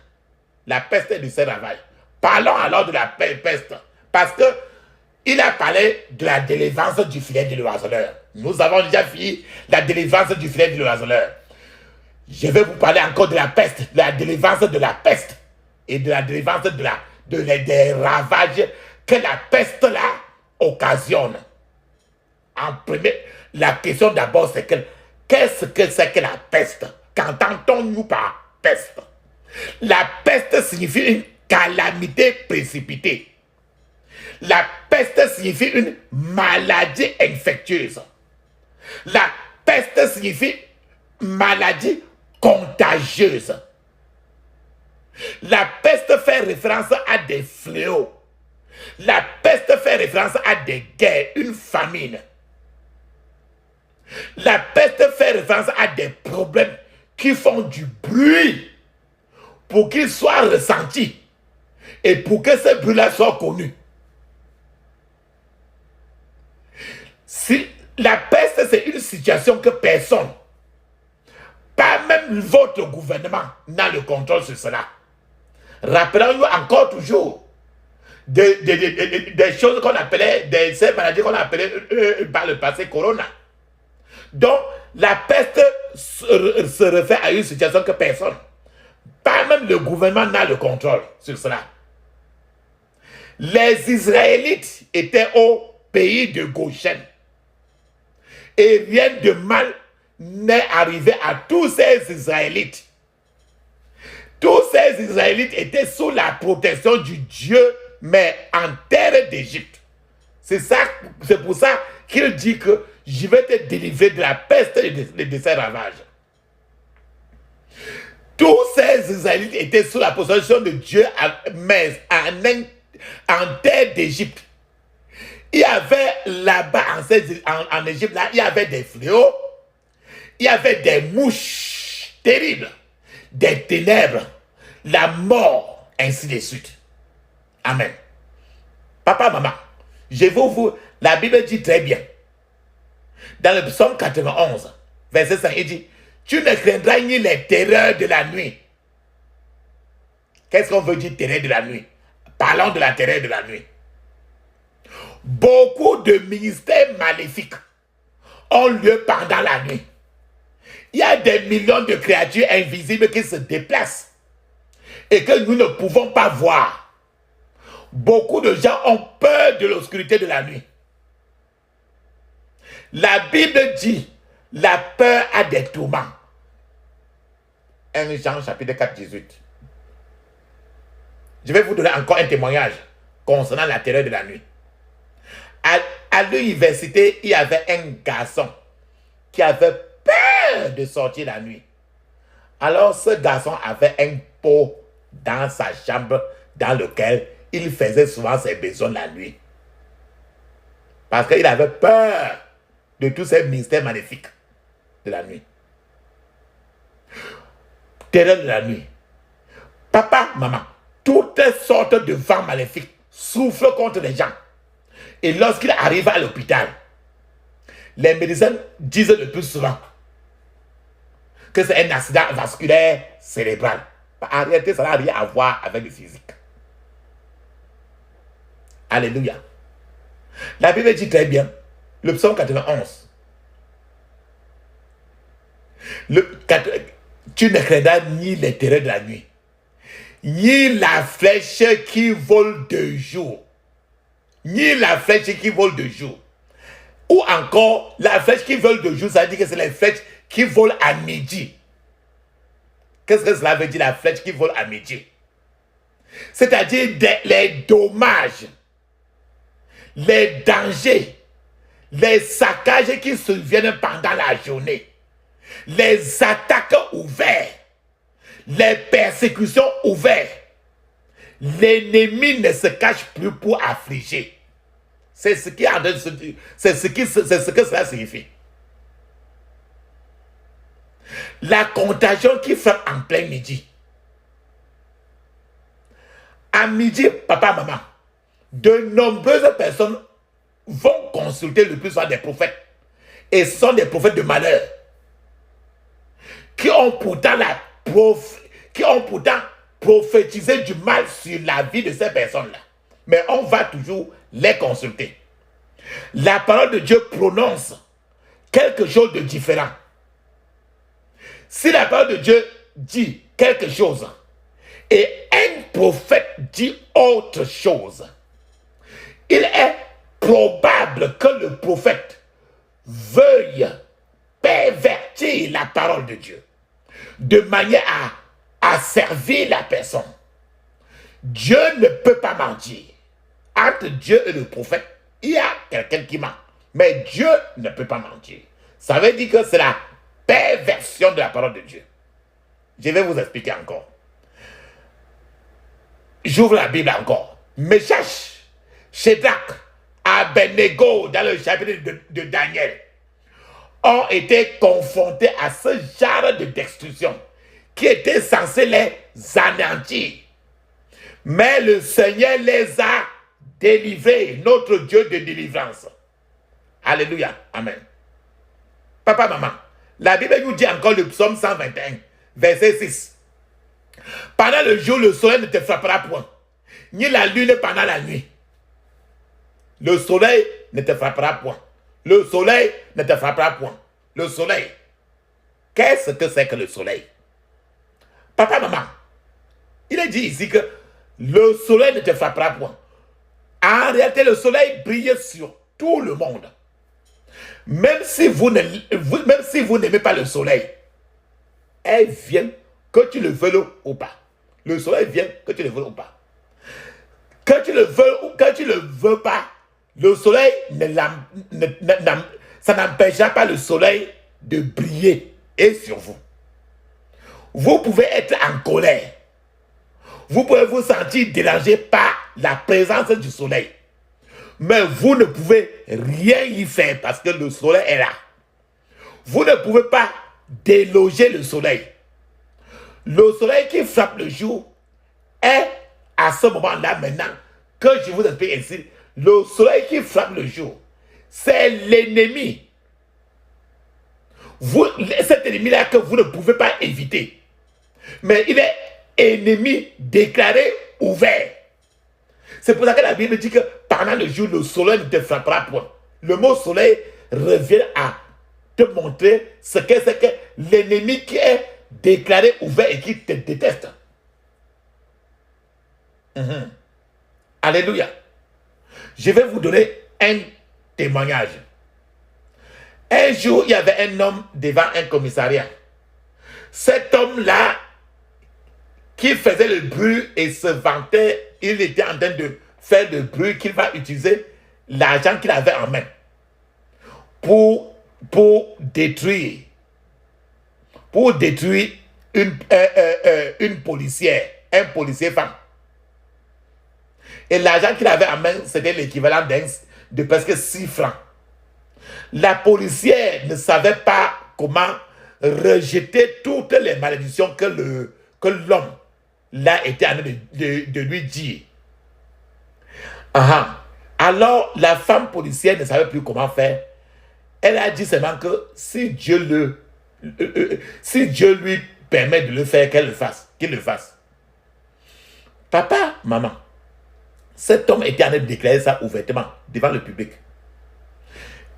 La peste et de ses ravages. Parlons alors de la peste. Parce que il a parlé de la délivrance du filet de l'oiseleur. Nous avons déjà fini la délivrance du filet de l'oiseleur. Je vais vous parler encore de la peste, de la délivrance de la peste et de la délivrance des ravages que la peste là occasionne. En premier, la question d'abord c'est qu'est-ce que c'est que la peste? Qu'entendons-nous par peste? La peste signifie une calamité précipitée. La peste signifie une maladie infectieuse. La peste signifie maladie contagieuse. La peste fait référence à des fléaux. La peste fait référence à des guerres, une famine. La peste fait référence à des problèmes qui font du bruit pour qu'ils soient ressentis et pour que ce bruit-là soit connu. Si la peste, c'est une situation que personne, pas même votre gouvernement, n'a le contrôle sur cela. Rappelons-nous encore toujours des choses qu'on appelait, ces maladies qu'on appelait par le passé Corona. Donc, la peste se réfère à une situation que personne, pas même le gouvernement, n'a le contrôle sur cela. Les Israélites étaient au pays de Goshen. Et rien de mal n'est arrivé à tous ces Israélites. Tous ces Israélites étaient sous la protection du Dieu, mais en terre d'Égypte. C'est pour ça qu'il dit que je vais te délivrer de la peste et de ses ravages. Tous ces Israélites étaient sous la protection de Dieu, mais en terre d'Égypte. Il y avait là-bas, en Égypte, là, il y avait des fléaux, il y avait des mouches terribles, des ténèbres, la mort, ainsi de suite. Amen. Papa, maman, je vous, la Bible dit très bien, dans le psaume 91, verset 5, il dit, tu ne craindras ni les terreurs de la nuit. Qu'est-ce qu'on veut dire terreur de la nuit? Parlons de la terreur de la nuit. Beaucoup de ministères maléfiques ont lieu pendant la nuit. Il y a des millions de créatures invisibles qui se déplacent et que nous ne pouvons pas voir. Beaucoup de gens ont peur de l'obscurité de la nuit. La Bible dit, la peur a des tourments. 1 Jean chapitre 4, 18. Je vais vous donner encore un témoignage concernant la terreur de la nuit. À l'université, il y avait un garçon qui avait peur de sortir la nuit. Alors ce garçon avait un pot dans sa chambre dans lequel il faisait souvent ses besoins la nuit. Parce qu'il avait peur de tous ces mystères magnifiques de la nuit. Terreur de la nuit. Papa, maman, toutes sortes de vents maléfiques soufflent contre les gens. Et lorsqu'il arrive à l'hôpital, les médecins disent le plus souvent que c'est un accident vasculaire cérébral. En réalité, ça n'a rien à voir avec le physique. Alléluia. La Bible dit très bien, le psaume 91. Tu ne craindras ni les terreurs de la nuit, ni la flèche qui vole de jour. Ni la flèche qui vole de jour. Ou encore, la flèche qui vole de jour, ça veut dire que c'est les flèches qui volent à midi. Qu'est-ce que cela veut dire, la flèche qui vole à midi? C'est-à-dire les dommages, les dangers, les saccages qui surviennent pendant la journée, les attaques ouvertes, les persécutions ouvertes. L'ennemi ne se cache plus pour affliger. C'est ce que cela signifie. La contagion qui frappe en plein midi. À midi, papa, maman, de nombreuses personnes vont consulter le plus souvent des prophètes. Et ce sont des prophètes de malheur. Qui ont pourtant prophétiser du mal sur la vie de ces personnes-là. Mais on va toujours les consulter. La parole de Dieu prononce quelque chose de différent. Si la parole de Dieu dit quelque chose et un prophète dit autre chose, il est probable que le prophète veuille pervertir la parole de Dieu de manière à servir la personne. Dieu ne peut pas mentir. Entre Dieu et le prophète, il y a quelqu'un qui ment. Mais Dieu ne peut pas mentir. Ça veut dire que c'est la perversion de la parole de Dieu. Je vais vous expliquer encore. J'ouvre la Bible encore. Meshach, Shadrach, Abednego, dans le chapitre de Daniel, ont été confrontés à ce genre de destruction qui était censé les anéantir. Mais le Seigneur les a délivrés, notre Dieu de délivrance. Alléluia. Amen. Papa, maman, la Bible nous dit encore le psaume 121, verset 6. Pendant le jour, le soleil ne te frappera point, ni la lune pendant la nuit. Le soleil ne te frappera point. Le soleil ne te frappera point. Le soleil qu'est-ce que c'est que le soleil? Papa, maman, il est dit ici que le soleil ne te frappera point. En réalité, le soleil brille sur tout le monde. Même si vous n'aimez pas le soleil, elle vient que tu le veuilles ou pas. Le soleil vient que tu le veuilles ou pas. Que tu le veuilles ou que tu ne le veux pas, le soleil, ça n'empêchera pas le soleil de briller et sur vous. Vous pouvez être en colère. Vous pouvez vous sentir dérangé par la présence du soleil. Mais vous ne pouvez rien y faire parce que le soleil est là. Vous ne pouvez pas déloger le soleil. Le soleil qui frappe le jour est à ce moment-là maintenant que je vous explique ici. Le soleil qui frappe le jour, c'est l'ennemi. Cet ennemi-là que vous ne pouvez pas éviter. Mais il est ennemi déclaré ouvert. C'est pour ça que la Bible dit que pendant le jour, le soleil ne te frappera point. Le mot soleil revient à te montrer ce que c'est que l'ennemi qui est déclaré ouvert et qui te déteste. Alléluia. Je vais vous donner un témoignage. Un jour, il y avait un homme devant un commissariat. Cet homme-là, qui faisait le bruit et se vantait, il était en train de faire le bruit qu'il va utiliser l'argent qu'il avait en main pour détruire une policière, un policier femme. Et l'argent qu'il avait en main, c'était l'équivalent de presque 6 francs. La policière ne savait pas comment rejeter toutes les malédictions que l'homme là était en train de lui dire. Alors, la femme policière ne savait plus comment faire. Elle a dit seulement que si Dieu lui permet de le faire, qu'il le fasse. Papa, maman, cet homme était en train de déclarer ça ouvertement devant le public.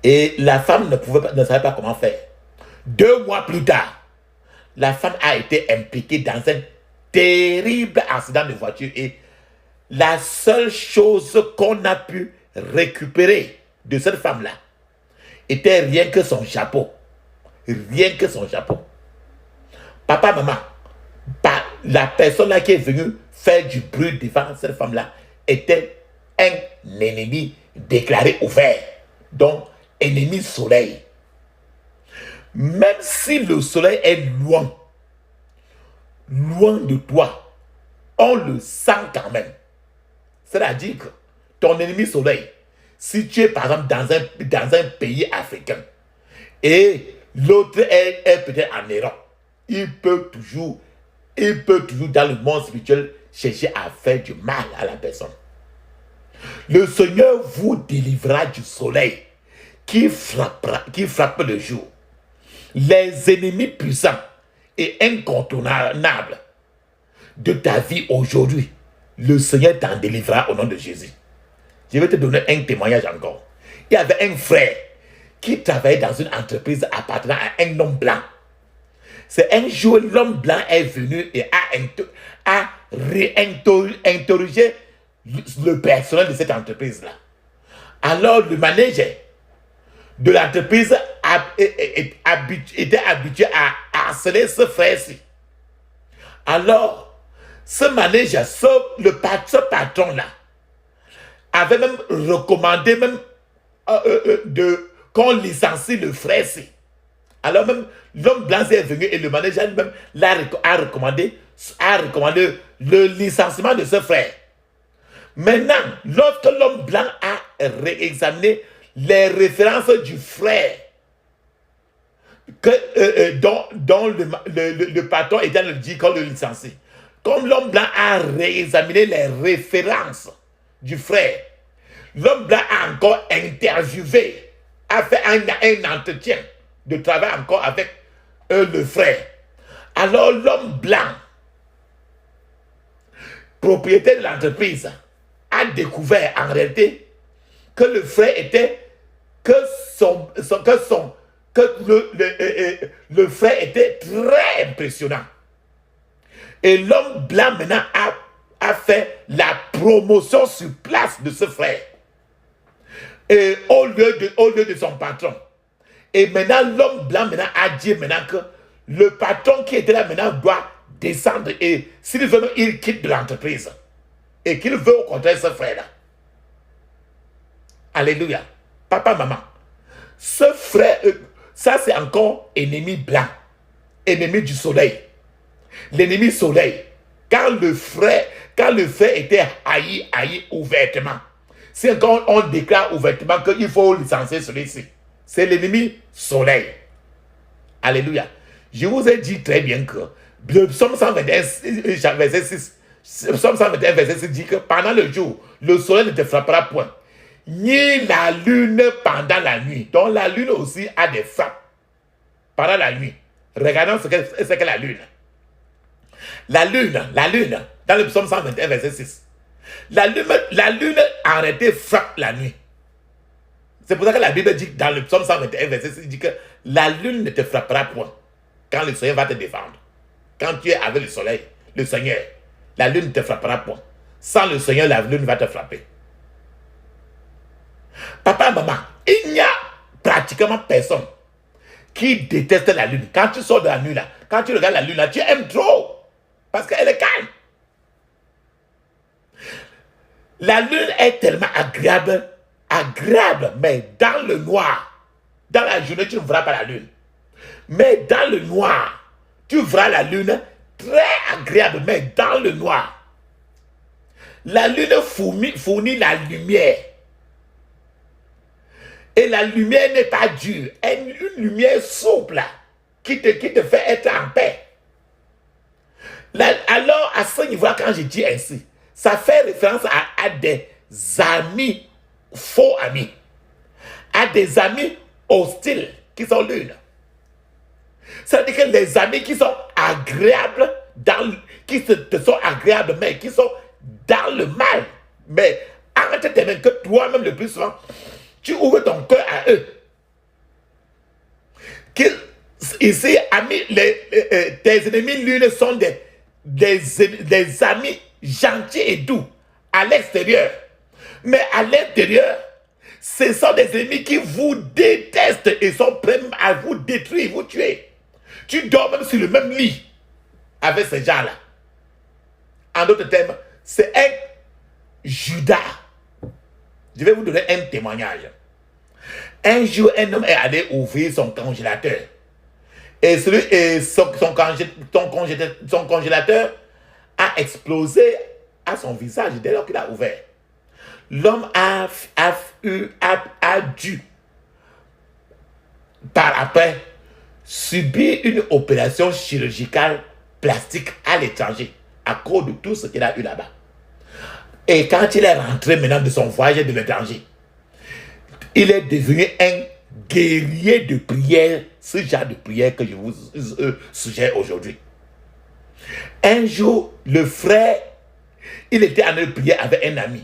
Et la femme ne savait pas comment faire. 2 mois plus tard, la femme a été impliquée dans un terrible accident de voiture et la seule chose qu'on a pu récupérer de cette femme-là était rien que son chapeau. Rien que son chapeau. Papa, maman, la personne là qui est venue faire du bruit devant cette femme-là était un ennemi déclaré ouvert. Donc, ennemi soleil. Même si le soleil est loin de toi, on le sent quand même. C'est-à-dire que ton ennemi soleil, si tu es par exemple dans un pays africain et l'autre est peut-être en Europe, il peut toujours dans le monde spirituel chercher à faire du mal à la personne. Le Seigneur vous délivrera du soleil qui frappe le jour. Les ennemis puissants et incontournables de ta vie aujourd'hui, le Seigneur t'en délivrera au nom de Jésus. Je vais te donner un témoignage encore. Il y avait un frère qui travaillait dans une entreprise appartenant à un homme blanc. C'est un jour, l'homme blanc est venu et a réinterrogé le personnel de cette entreprise-là. Alors, le manager de l'entreprise était habitué à harceler ce frère-ci. Alors, ce manager, ce patron-là, avait même recommandé qu'on licencie le frère-ci. Alors même, l'homme blanc est venu et le manager lui-même a recommandé le licenciement de ce frère. Maintenant, lorsque l'homme blanc a réexaminé les références du frère dont le patron était le dit qu'on le licencie, comme l'homme blanc a réexaminé les références du frère, l'homme blanc a encore interviewé, a fait un entretien de travail encore avec le frère. Alors l'homme blanc, propriétaire de l'entreprise, a découvert en réalité que le frère était que que le frère était très impressionnant. Et l'homme blanc maintenant a fait la promotion sur place de ce frère. Et au lieu de son patron. Et maintenant, l'homme blanc maintenant a dit maintenant que le patron qui était là maintenant doit descendre. Et s'il veut, il quitte de l'entreprise. Et qu'il veut au contraire ce frère-là. Alléluia. Papa, maman. Ce frère, ça c'est encore ennemi blanc. Ennemi du soleil. L'ennemi soleil. Quand le frère était haï ouvertement. C'est encore on déclare ouvertement qu'il faut licencier celui-ci. C'est l'ennemi soleil. Alléluia. Je vous ai dit très bien que le psaume 121, verset 6, psaume 121, verset 6 dit que pendant le jour, le soleil ne te frappera point, ni la lune pendant la nuit. Donc la lune aussi a des frappes pendant la nuit. Regardons ce qu'est la lune. La lune, dans le psaume 121, verset 6. La lune en réalité frappe la nuit. C'est pour ça que la Bible dit dans le psaume 121, verset 6, dit que la lune ne te frappera point quand le Seigneur va te défendre. Quand tu es avec le soleil, le Seigneur, la lune ne te frappera point. Sans le Seigneur, la lune va te frapper. Papa, maman, il n'y a pratiquement personne qui déteste la lune. Quand tu sors de la nuit là, quand tu regardes la lune là, tu aimes trop. Parce qu'elle est calme. La lune est tellement agréable, mais dans le noir. Dans la journée, tu ne verras pas la lune. Mais dans le noir, tu verras la lune très agréable, mais dans le noir. La lune fournit la lumière. Et la lumière n'est pas dure. Une lumière souple qui te fait être en paix. Alors, à ce niveau-là, quand je dis ainsi, ça fait référence à des amis, faux amis, à des amis hostiles qui sont l'une. C'est-à-dire que les amis qui sont agréables, te sont agréables, mais qui sont dans le mal. Mais arrête tes mains que toi-même le plus souvent, tu ouvres ton cœur à eux. Ici, amis, tes ennemis l'une sont des amis gentils et doux à l'extérieur. Mais à l'intérieur, ce sont des ennemis qui vous détestent et sont prêts à vous détruire, vous tuer. Tu dors même sur le même lit avec ces gens-là. En d'autres termes, c'est un Judas. Je vais vous donner un témoignage. Un jour, un homme est allé ouvrir son congélateur. Et son congélateur a explosé à son visage dès lors qu'il a ouvert. L'homme a dû, par après, subir une opération chirurgicale plastique à l'étranger à cause de tout ce qu'il a eu là-bas. Et quand il est rentré maintenant de son voyage de l'étranger, il est devenu un guerrier de prière, ce genre de prière que je vous suggère aujourd'hui. Un jour, le frère, il était en train de prier avec un ami.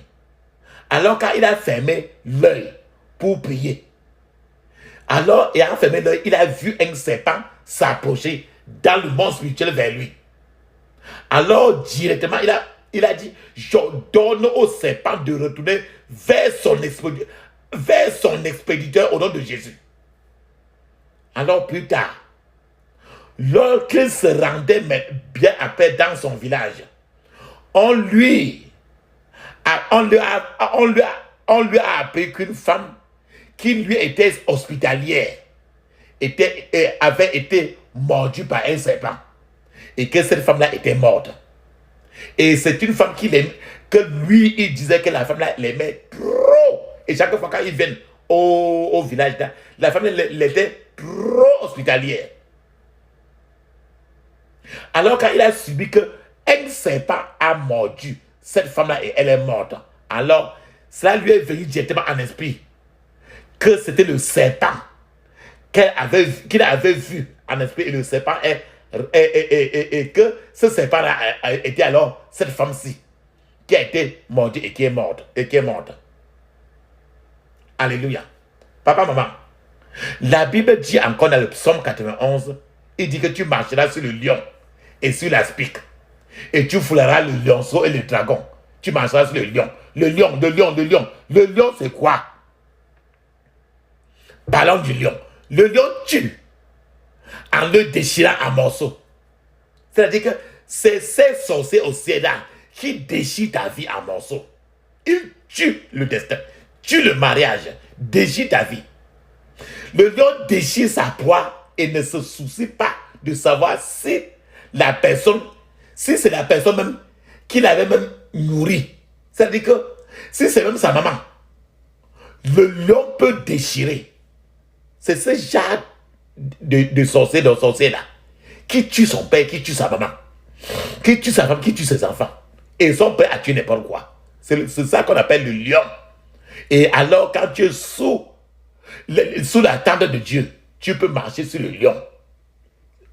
Alors quand il a fermé l'œil pour prier, alors il a fermé l'œil, il a vu un serpent s'approcher dans le monde spirituel vers lui. Alors directement, il a dit, je donne au serpent de retourner vers son expéditeur au nom de Jésus. Alors plus tard, lorsqu'il se rendait bien après dans son village, on lui a appris qu'une femme qui lui était hospitalière avait été mordue par un serpent et que cette femme-là était morte. Et c'est une femme que lui, il disait que la femme-là l'aimait trop. Et chaque fois quand ils viennent au village, la femme l'était trop hospitalière. Alors quand il a subi que un serpent a mordu cette femme-là et elle est morte, alors cela lui est venu directement en esprit que c'était le serpent qu'il avait vu en esprit, et le serpent et que ce serpent-là était alors cette femme-ci qui a été mordue et qui est morte. Alléluia. Papa, maman, La Bible dit encore dans le psaume 91, il dit que tu marcheras sur le lion et sur l'aspic. Et tu fouleras le lionceau et le dragon. Tu marcheras sur le lion. Le lion, le lion, le lion. Le lion, c'est quoi? Parlons du lion. Le lion tue en le déchirant en morceaux. C'est-à-dire que c'est ces sorciers au ciel-là qui déchirent ta vie en morceaux. Ils tuent le destin, tuent le mariage, déchirent ta vie. Le lion déchire sa proie et ne se soucie pas de savoir si la personne, si c'est la personne même qui l'avait même nourri. C'est-à-dire que si c'est même sa maman, le lion peut déchirer. C'est ce genre de sorcier, de sorcier-là, qui tue son père, qui tue sa maman, qui tue sa femme, qui tue ses enfants. Et ils sont prêts à tuer n'importe quoi. C'est ça qu'on appelle le lion. Et alors, quand tu es sous la tente de Dieu, tu peux marcher sur le lion.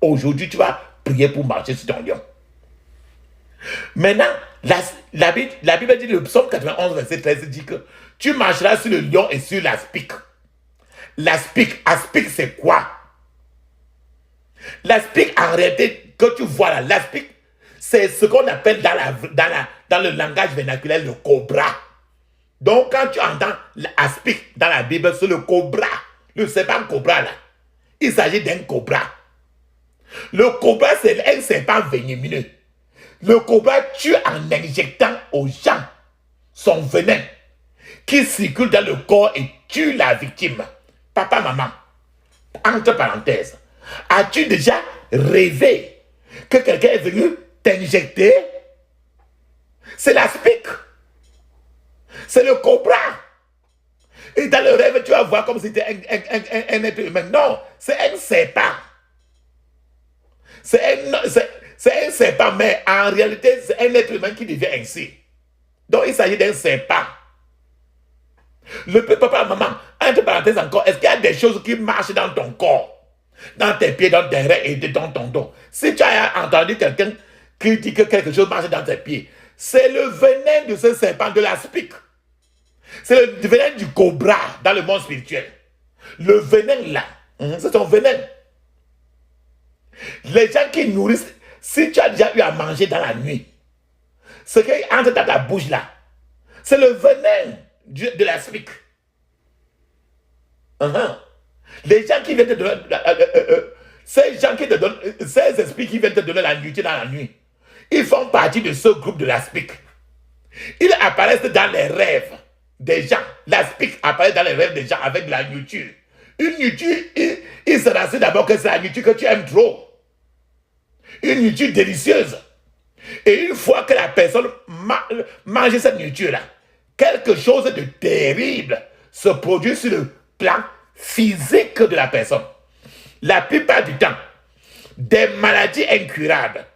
Aujourd'hui, tu vas prier pour marcher sur ton lion. Maintenant, la Bible dit, le psaume 91, verset 13, dit que tu marcheras sur le lion et sur l'aspic. L'aspic, c'est quoi? L'aspic, en réalité, que tu vois là, l'aspic, c'est ce qu'on appelle dans le langage vernaculaire le cobra. Donc, quand tu entends l'aspic dans la Bible, c'est le cobra, le serpent cobra là. Il s'agit d'un cobra. Le cobra, c'est un serpent venimeux. Le cobra tue en injectant aux gens son venin qui circule dans le corps et tue la victime. Papa, maman, entre parenthèses, as-tu déjà rêvé que quelqu'un est venu t'injecter? C'est l'aspic. C'est le cobra. Et dans le rêve, tu vas voir comme si c'était un être humain. Non, c'est un serpent. C'est un serpent, mais en réalité, c'est un être humain qui devient ainsi. Donc, il s'agit d'un serpent. Le papa, maman, entre parenthèses encore, est-ce qu'il y a des choses qui marchent dans ton corps, dans tes pieds, dans tes reins et dans ton dos? Si tu as entendu quelqu'un qui dit que quelque chose marche dans tes pieds, c'est le venin de ce serpent, de l'aspic. C'est le venin du cobra dans le monde spirituel. Le venin là, c'est ton venin. Les gens qui nourrissent, si tu as déjà eu à manger dans la nuit, ce qui entre dans ta bouche là, c'est le venin de l'aspic. Les gens qui viennent te donner, ces gens qui te donnent, ces esprits qui viennent te donner la nourriture dans la nuit, ils font partie de ce groupe de l'aspic. Ils apparaissent dans les rêves des gens. L'aspic apparaît dans les rêves des gens avec de la nourriture. Une nourriture, il se rassure d'abord que c'est la nourriture que tu aimes trop. Une nourriture délicieuse. Et une fois que la personne mange cette nourriture-là, quelque chose de terrible se produit sur le plan physique de la personne. La plupart du temps, des maladies incurables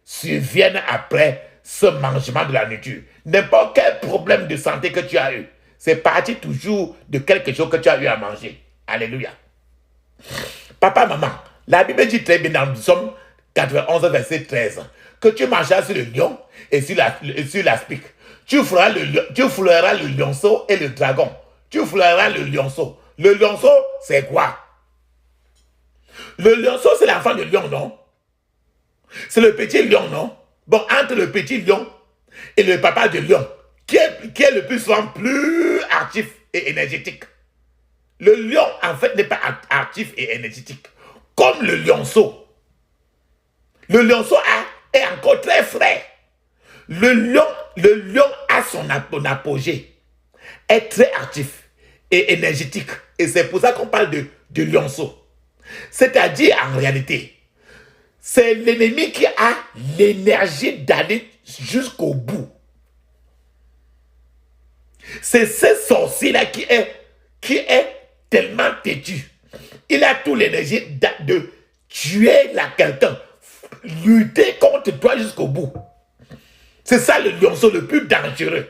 surviennent après ce mangement de la nourriture. N'importe quel problème de santé que tu as eu, c'est parti toujours de quelque chose que tu as eu à manger. Alléluia. Papa, maman, la Bible dit très bien dans le psaume 91, verset 13, que tu mangeras sur le lion et sur l'aspic. Tu fouleras le lionceau et le dragon. Tu fouleras le lionceau. Le lionceau, c'est quoi? Le lionceau, c'est l'enfant de lion, non? C'est le petit lion, non? Bon, entre le petit lion et le papa de lion, qui est le plus souvent plus actif et énergétique? Le lion, en fait, n'est pas actif et énergétique, comme le lionceau. Le lionceau est encore très frais. Le lion a son apogée, est très actif et énergétique. Et c'est pour ça qu'on parle de lionceau. C'est-à-dire, en réalité, c'est l'ennemi qui a l'énergie d'aller jusqu'au bout. C'est ce sorcier-là qui est tellement têtu. Il a toute l'énergie de tuer quelqu'un, lutter contre toi jusqu'au bout. C'est ça le lionceau le plus dangereux.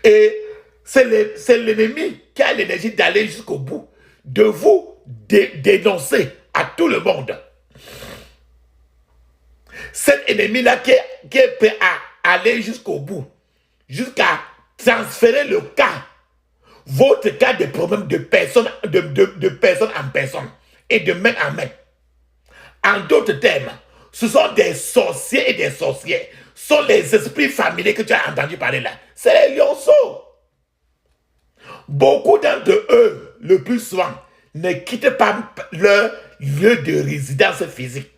Et c'est l'ennemi qui a l'énergie d'aller jusqu'au bout, de vous dénoncer à tout le monde. Cet ennemi-là qui est prêt à aller jusqu'au bout, jusqu'à transférer le cas votre cas de problème de personne, de personne en personne et de main en main. En d'autres termes, ce sont des sorciers et des sorcières. Ce sont les esprits familiers que tu as entendu parler là. C'est les lionceaux. Beaucoup d'entre eux, le plus souvent, ne quittent pas leur lieu de résidence physique.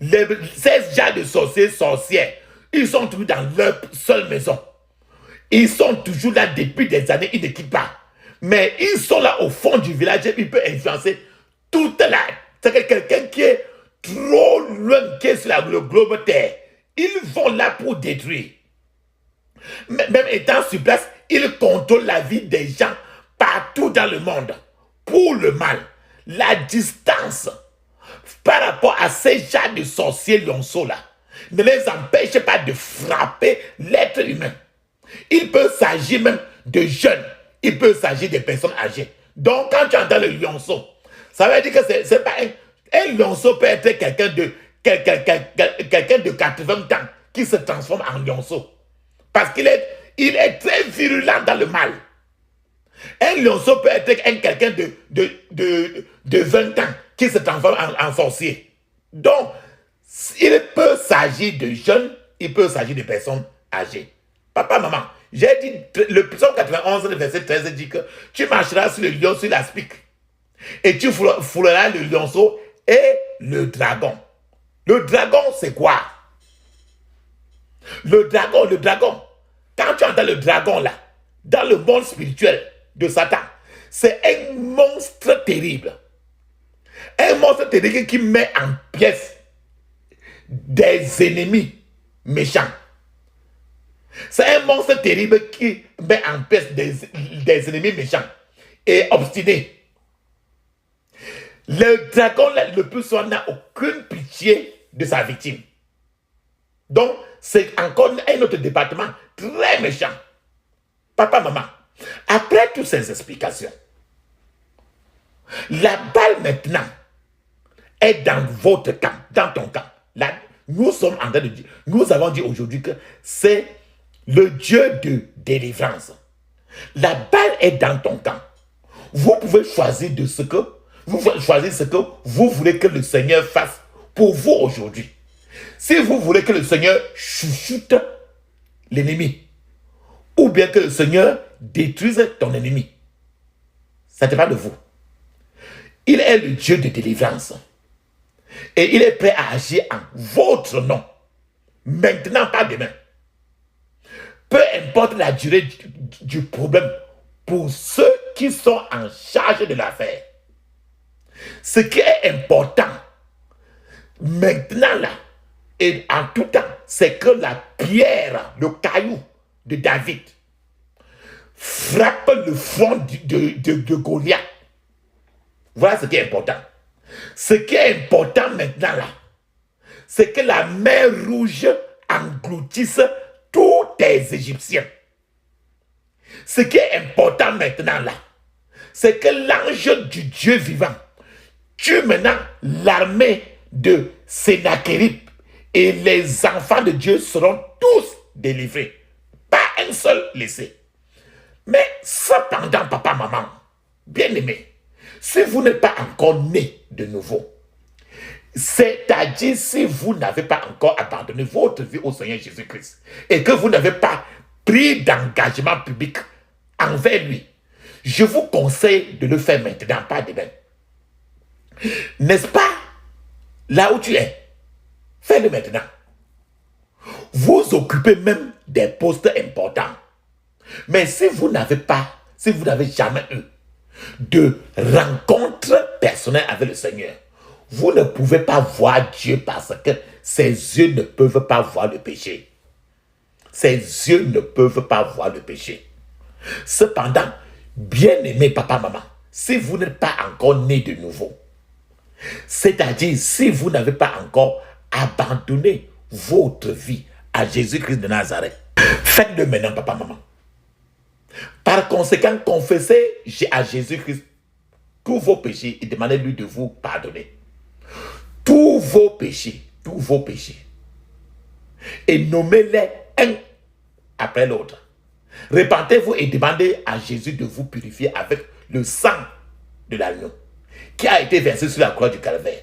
Ces gens de sorciers, sorcières, ils sont toujours dans leur seule maison. Ils sont toujours là depuis des années, ils ne quittent pas. Mais ils sont là au fond du village et ils peuvent influencer toute la... C'est que quelqu'un qui est trop loin, qui est sur le globe Terre, ils vont là pour détruire. Même étant sur place, ils contrôlent la vie des gens partout dans le monde pour le mal. La distance par rapport à ces gens de sorciers lionceaux là ne les empêche pas de frapper l'être humain. Il peut s'agir même de jeunes, il peut s'agir de personnes âgées. Donc quand tu entends le lionceau, ça veut dire que c'est pas un lionceau peut être quelqu'un de 80 ans qui se transforme en lionceau. Parce qu'il est très virulent dans le mal. Un lionceau peut être quelqu'un de 20 ans qui se transforme en sorcier. Donc, il peut s'agir de jeunes, il peut s'agir de personnes âgées. Papa, maman, j'ai dit, le psaume 91, le verset 13 dit que tu marcheras sur le lion, sur la spique. Et tu fouleras le lionceau et le dragon. Le dragon, c'est quoi? Le dragon. Quand tu entends le dragon là, dans le monde spirituel de Satan, c'est un monstre terrible. Un monstre terrible qui met en pièces des ennemis méchants. C'est un monstre terrible qui met en pièces des ennemis méchants et obstinés. Le dragon, là, le plus souvent, n'a aucune pitié de sa victime. Donc, c'est encore un autre département très méchant. Papa, maman, après toutes ces explications, la balle maintenant est dans votre camp, dans ton camp. Là, nous sommes en train de dire, nous avons dit aujourd'hui que c'est le Dieu de délivrance. La balle est dans ton camp. Vous pouvez choisir ce que vous voulez que le Seigneur fasse pour vous aujourd'hui. Si vous voulez que le Seigneur chuchote l'ennemi, ou bien que le Seigneur détruise ton ennemi, ça dépend de vous. Il est le Dieu de délivrance. Et il est prêt à agir en votre nom. Maintenant, pas demain. Peu importe la durée du problème, pour ceux qui sont en charge de l'affaire. Ce qui est important, maintenant là, et en tout temps, c'est que la pierre, le caillou de David, frappe le front de Goliath. Voilà ce qui est important. Ce qui est important maintenant là, c'est que la mer rouge engloutisse tous les Égyptiens. Ce qui est important maintenant là, c'est que l'ange du Dieu vivant tue maintenant l'armée de Sennacherib et les enfants de Dieu seront tous délivrés. Pas un seul laissé. Mais cependant, papa, maman, bien-aimé, si vous n'êtes pas encore né de nouveau, c'est-à-dire si vous n'avez pas encore abandonné votre vie au Seigneur Jésus-Christ et que vous n'avez pas pris d'engagement public envers lui, je vous conseille de le faire maintenant, pas demain. N'est-ce pas? Là où tu es, fais-le maintenant. Vous occupez même des postes importants. Mais si vous n'avez jamais eu de rencontre personnelle avec le Seigneur, vous ne pouvez pas voir Dieu parce que ses yeux ne peuvent pas voir le péché. Ses yeux ne peuvent pas voir le péché. Cependant, bien-aimé papa, maman, si vous n'êtes pas encore né de nouveau, c'est-à-dire si vous n'avez pas encore abandonné votre vie à Jésus-Christ de Nazareth, faites-le maintenant, papa, maman. Par conséquent, confessez à Jésus-Christ tous vos péchés et demandez-lui de vous pardonner. Tous vos péchés. Et nommez-les un après l'autre. Repentez-vous et demandez à Jésus de vous purifier avec le sang de l'agneau qui a été versé sur la croix du calvaire.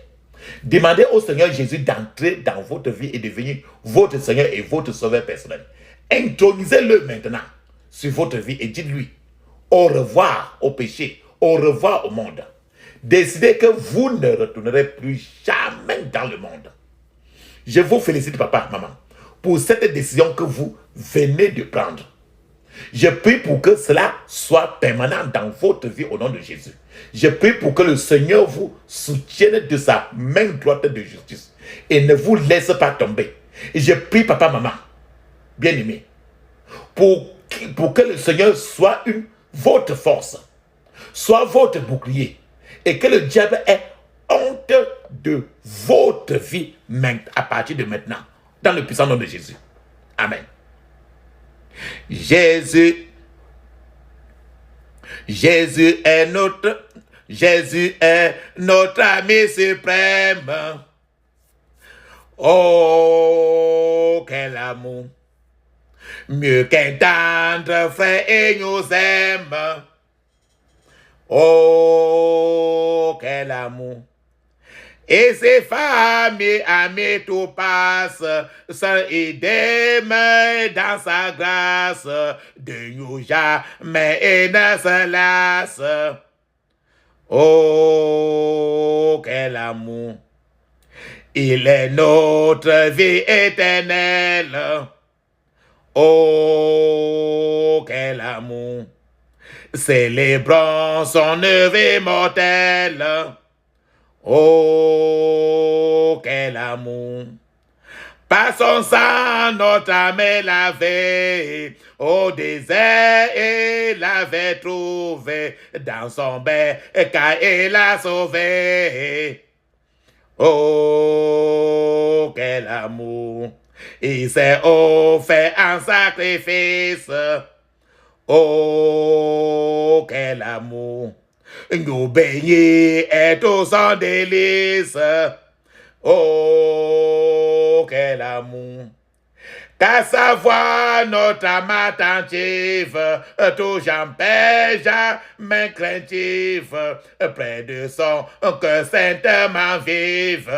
Demandez au Seigneur Jésus d'entrer dans votre vie et devenir votre Seigneur et votre sauveur personnel. Intronisez-le maintenant sur votre vie et dites-lui au revoir au péché, au revoir au monde. Décidez que vous ne retournerez plus jamais dans le monde. Je vous félicite, papa, maman, pour cette décision que vous venez de prendre. Je prie pour que cela soit permanent dans votre vie au nom de Jésus. Je prie pour que le Seigneur vous soutienne de sa main droite de justice et ne vous laisse pas tomber. Et je prie, papa, maman, bien-aimé, pour que le Seigneur soit votre force, soit votre bouclier, et que le diable ait honte de votre vie à partir de maintenant, dans le puissant nom de Jésus. Amen. Jésus est notre ami suprême. Oh, quel amour! Mieux qu'un tendre frère, il nous aime. Oh, quel amour! Et ses familles, amis, tout passe, sans idem dans sa grâce, de nous jamais et ne se lasse. Oh, quel amour! Il est notre vie éternelle. Oh, quel amour! Célébrons son œuvre immortelle. Oh, quel amour! Par son sang, notre âme est lavée. Au désert, il l'avait trouvé. Dans son bec, car il l'a sauvé. Oh, quel amour! Il s'est offert en sacrifice. Oh, quel amour! Nous baigner et tous en délices. Oh, quel amour! Qu'à savoir notre âme attentive, toujours paix, jamais craintive, près de son cœur saintement vive.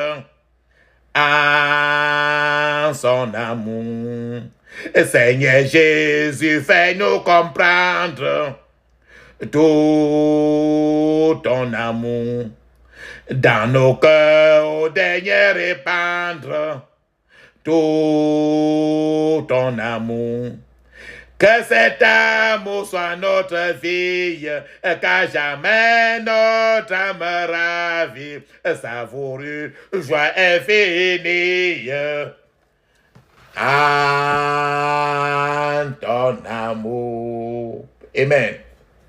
En son amour, Seigneur Jésus, fais-nous comprendre tout ton amour, dans nos cœurs au dernier répandre, tout ton amour. Que cet amour soit notre vie, qu'à jamais notre âme ravie, savoureux, joie infinie. En ton amour. Amen.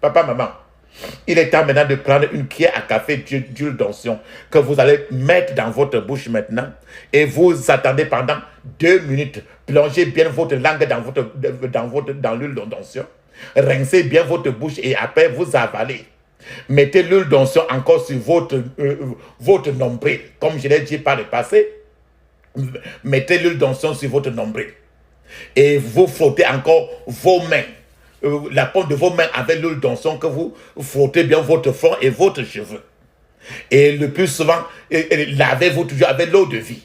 Papa, maman, il est temps maintenant de prendre une cuillère à café d'huile d'onction que vous allez mettre dans votre bouche maintenant et vous attendez pendant 2 minutes. Plongez bien votre langue dans l'huile d'onction. Rincez bien votre bouche et après vous avalez. Mettez l'huile d'onction encore sur votre nombril. Comme je l'ai dit par le passé, mettez l'huile d'onction sur votre nombril. Et vous frottez encore vos mains. La paume de vos mains avec l'huile d'onction, que vous frottez bien votre front et votre cheveux. Et le plus souvent, lavez-vous toujours avec l'eau de vie.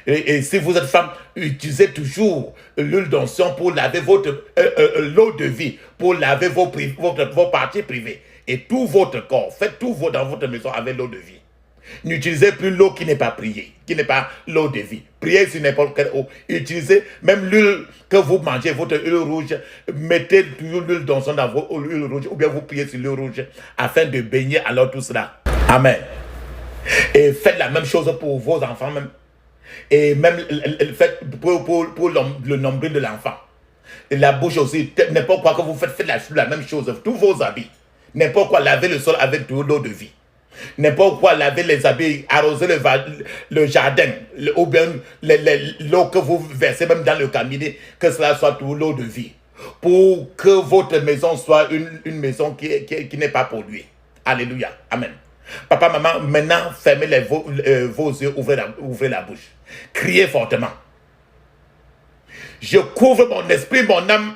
Et si vous êtes femme, utilisez toujours l'huile d'onction pour laver l'eau de vie, pour laver vos parties privées et tout votre corps. Faites tout dans votre maison avec l'eau de vie. N'utilisez plus l'eau qui n'est pas priée, qui n'est pas l'eau de vie. Priez sur n'importe quelle eau. Utilisez même l'huile que vous mangez, votre huile rouge. Mettez toujours l'huile d'onction dans votre huile rouge ou bien vous priez sur l'huile rouge afin de baigner alors tout cela. Amen. Et faites la même chose pour vos enfants même. Et même faites pour le nombril de l'enfant. Et la bouche aussi, n'importe quoi que vous faites la même chose. Tous vos habits. N'importe quoi, lavez le sol avec de l'eau de vie. N'importe quoi, laver les habits, arroser le jardin, ou bien l'eau que vous versez même dans le cabinet, que cela soit tout l'eau de vie. Pour que votre maison soit une maison qui n'est pas polluée. Alléluia. Amen. Papa, maman, maintenant, fermez vos yeux, ouvrez la bouche. Criez fortement. Je couvre mon esprit, mon âme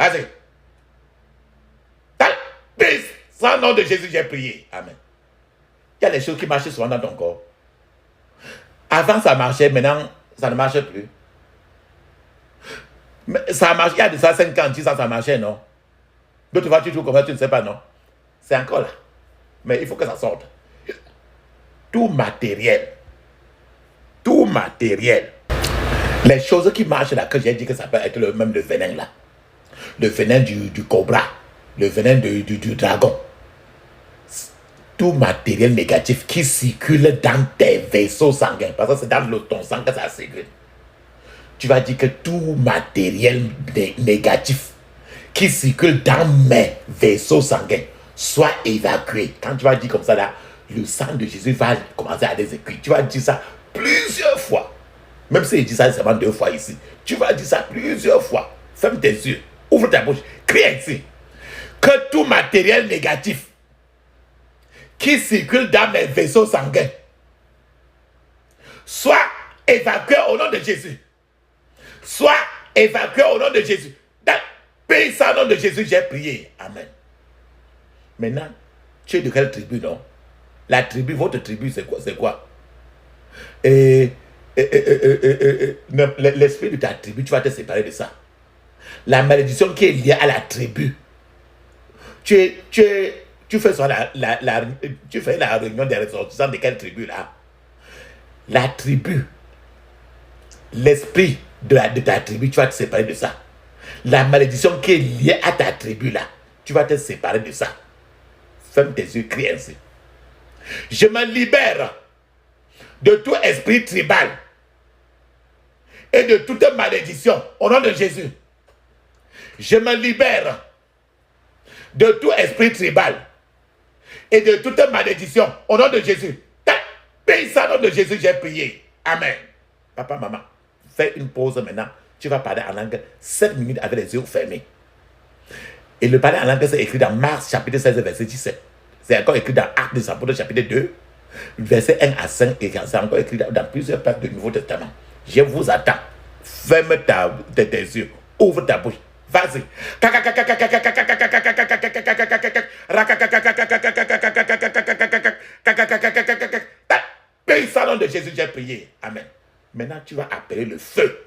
Vas-y. Dans le puissant nom de Jésus, j'ai prié. Amen. Il y a des choses qui marchent souvent dans ton corps. Avant, ça marchait. Maintenant, ça ne marche plus. Mais ça marche. Il y a de ça 5 ans, 10 ans, ça marchait, non? D'autres fois, tu joues comme ça, tu ne sais pas, non? C'est encore là. Mais il faut que ça sorte. Tout matériel. Les choses qui marchent là, que j'ai dit que ça peut être même le venin là. Le venin du cobra. Le venin du dragon. Tout matériel négatif qui circule dans tes vaisseaux sanguins. Parce que c'est dans ton sang que ça circule. Tu vas dire que tout matériel négatif qui circule dans mes vaisseaux sanguins soit évacué. Quand tu vas dire comme ça là, le sang de Jésus va commencer à les écrire. Tu vas dire ça plusieurs fois. Même si il dit ça seulement 2 fois ici. Tu vas dire ça plusieurs fois. Ferme tes yeux. Ouvre ta bouche. Crie ainsi. Que tout matériel négatif qui circule dans mes vaisseaux sanguins soit évacué au nom de Jésus. Soit évacué au nom de Jésus. Dans le puissant nom de Jésus, j'ai prié. Amen. Maintenant, tu es de quelle tribu, non? La tribu, votre tribu, c'est quoi? L'esprit de ta tribu, tu vas te séparer de ça. La malédiction qui est liée à la tribu. Tu fais la réunion des ressortissants de quelle tribu là? La tribu. L'esprit de ta tribu, tu vas te séparer de ça. La malédiction qui est liée à ta tribu là, tu vas te séparer de ça. Ferme tes yeux, crie ainsi. Je me libère de tout esprit tribal et de toute malédiction au nom de Jésus. Je me libère de tout esprit tribal et de toute malédiction au nom de Jésus. Dans le nom de Jésus, j'ai prié. Amen. Papa, maman, fais une pause maintenant. Tu vas parler en langue 7 minutes avec les yeux fermés. Et le parler en langue, c'est écrit dans Marc chapitre 16, verset 17. C'est encore écrit dans Actes des Apôtres chapitre 2, verset 1 à 5. Et c'est encore écrit dans plusieurs pages du Nouveau Testament. Je vous attends. Ferme tes yeux. Ouvre ta bouche. Vas-y. Dans le nom de Jésus, j'ai prié. Amen. Maintenant, tu vas appeler le feu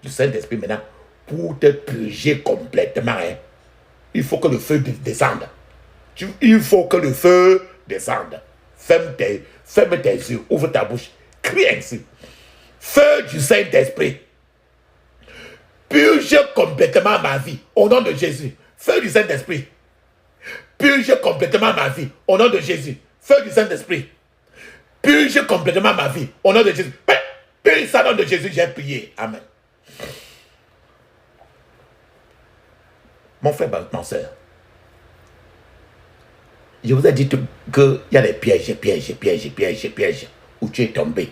du Saint-Esprit maintenant pour te purger complètement. Hein. Il faut que le feu descende. Il faut que le feu descende. Ferme tes yeux, ouvre ta bouche, crie ainsi. Feu du Saint-Esprit, purge complètement ma vie au nom de Jésus. Feu du Saint-Esprit, purge complètement ma vie au nom de Jésus. Feu du Saint-Esprit, purge complètement ma vie au nom de Jésus. Purge ça au nom de Jésus, j'ai prié. Amen. Mon frère, ma soeur, je vous ai dit qu'il y a des pièges, où tu es tombé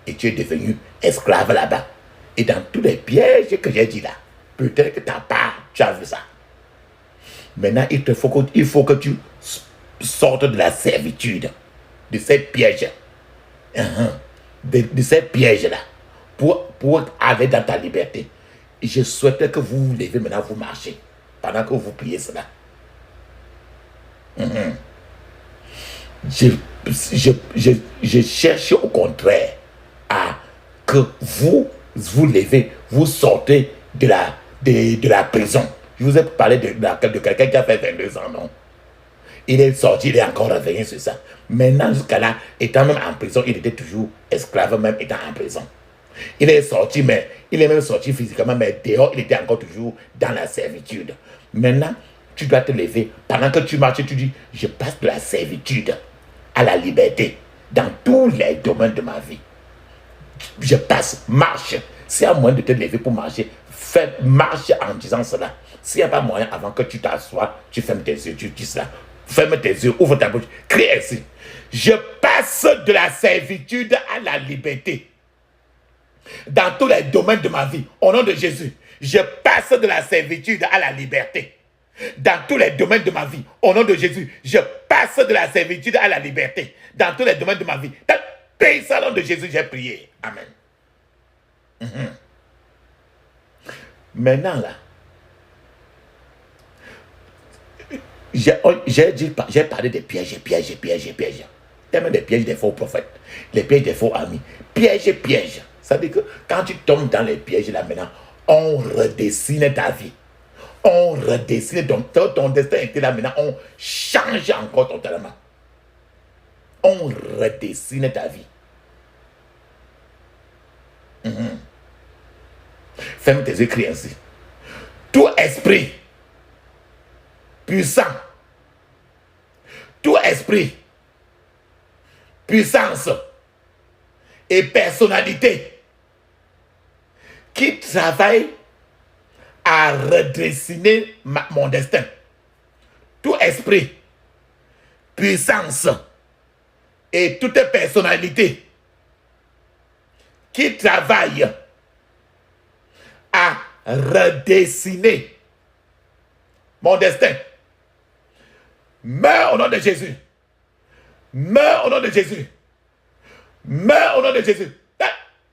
et tu es devenu esclave là-bas. Et dans tous les pièges que j'ai dit là, peut-être que tu as vu ça. Maintenant, il faut que tu sortes de la servitude, de ces pièges. De ces pièges-là, pour aller dans ta liberté. Et je souhaite que vous vous levez maintenant, vous marchez, pendant que vous priez cela. Je cherche au contraire à que vous levez, vous sortez de la prison. Je vous ai parlé de quelqu'un qui a fait 22 ans, non? Il est sorti, il est encore réveillé sur ça. Maintenant, jusqu'à là, étant même en prison, il était toujours esclave, même étant en prison. Il est sorti, mais il est même sorti physiquement, mais dehors, il était encore toujours dans la servitude. Maintenant, tu dois te lever. Pendant que tu marches, tu dis, je passe de la servitude à la liberté dans tous les domaines de ma vie. Je passe, marche. S'il y a moyen de te lever pour marcher, marche en disant cela. S'il n'y a pas moyen, avant que tu t'assoies, tu fermes tes yeux, tu dis cela. Ferme tes yeux, ouvre ta bouche, crie ainsi. Je passe de la servitude à la liberté. Dans tous les domaines de ma vie, au nom de Jésus, je passe de la servitude à la liberté. Dans tous les domaines de ma vie, au nom de Jésus, je passe de la servitude à la liberté. Dans tous les domaines de ma vie. Dans le puissant nom de Jésus, j'ai prié. Amen. Maintenant là, J'ai parlé des pièges. Tellement des pièges des faux prophètes, les pièges des faux amis. Pièges. Ça veut dire que quand tu tombes dans les pièges là maintenant, on redessine ta vie. On redessine ton destin était là maintenant, on change encore totalement. On redessine ta vie. Ferme tes yeux, crie ainsi. Tout esprit puissant, tout esprit, puissance et personnalité qui travaille à redessiner mon destin. Tout esprit, puissance et toute personnalité qui travaille à redessiner mon destin. Meurs au nom de Jésus. Meurs au nom de Jésus. Meurs au nom de Jésus.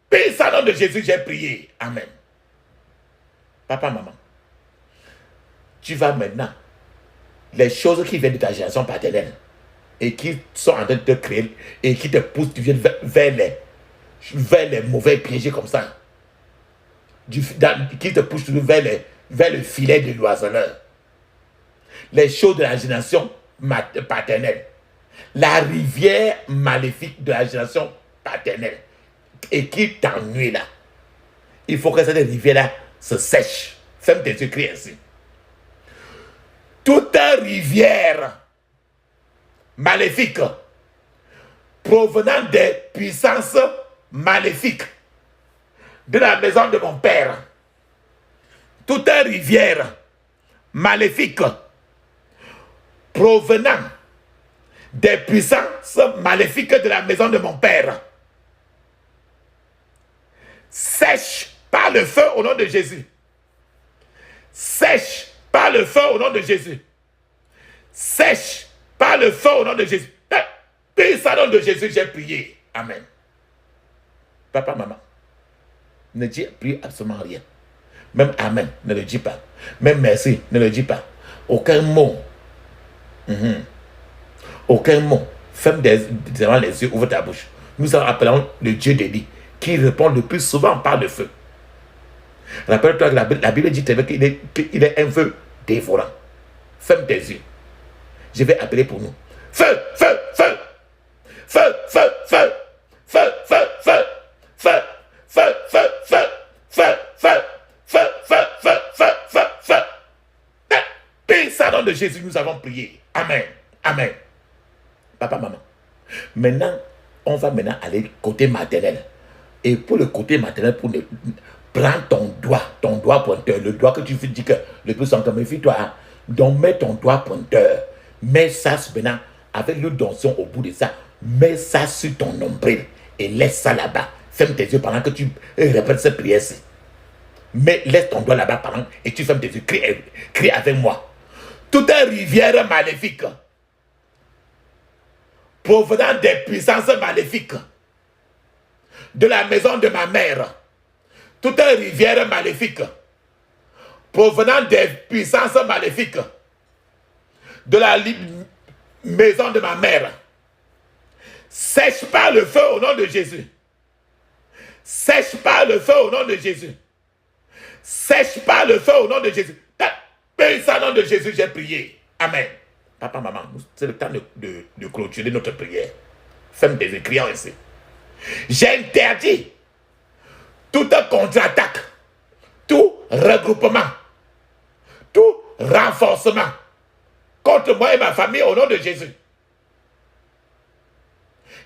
Pisse au nom de Jésus, j'ai prié. Amen. Papa, maman, tu vas maintenant, les choses qui viennent de ta génération paternelle et qui sont en train de te créer et qui te poussent vers les mauvais pièges comme ça, qui te poussent vers le filet de l'oiseleur. Les choses de la génération paternelle, la rivière maléfique de la génération paternelle et qui t'ennuie là. Il faut que cette rivière-là se sèche. Ferme tes yeux, crie ainsi. Toute rivière maléfique provenant des puissances maléfiques de la maison de mon père, toute rivière maléfique provenant des puissances maléfiques de la maison de mon père, sèche par le feu au nom de Jésus. Sèche par le feu au nom de Jésus. Sèche par le feu au nom de Jésus. Pisse au nom de Jésus, j'ai prié. Amen. Papa, maman, ne dis plus absolument rien. Même amen, ne le dis pas. Même merci, ne le dis pas. Aucun mot. Aucun mot. Ferme les yeux, ouvre ta bouche. Nous appelons le Dieu d'Élie, qui répond le plus souvent par le feu. Rappelle-toi que la Bible dit qu'il est un feu dévorant. Ferme tes yeux. Je vais appeler pour nous. Feu, feu, feu. Feu, feu, feu. Feu, feu, feu. Feu, feu, feu, feu. Feu, feu, feu, feu, feu, feu, feu, feu. Pisse au nom de Jésus, nous avons prié. Amen. Amen. Papa, maman. Maintenant, on va aller côté maternel. Et pour le côté maternel, prends ton doigt pointeur, le doigt que tu dis que le plus souvent, méfie-toi. Donc, mets ton doigt pointeur. Mets ça maintenant, avec le donjon au bout de ça. Mets ça sur ton nombril et laisse ça là-bas. Ferme tes yeux pendant que tu répètes cette prière-ci. Mais laisse ton doigt là-bas pendant et tu fermes tes yeux. Crie avec moi. Toute rivière maléfique provenant des puissances maléfiques de la maison de ma mère, toute rivière maléfique provenant des puissances maléfiques de la maison de ma mère, sèche par le feu au nom de Jésus. Sèche par le feu au nom de Jésus. Sèche par le feu au nom de Jésus. Paye ça au nom de Jésus, j'ai prié. Amen. Papa, maman, c'est le temps de clôturer notre prière. Ferme tes écrits ici. J'interdis toute contre-attaque, tout regroupement, tout renforcement contre moi et ma famille au nom de Jésus.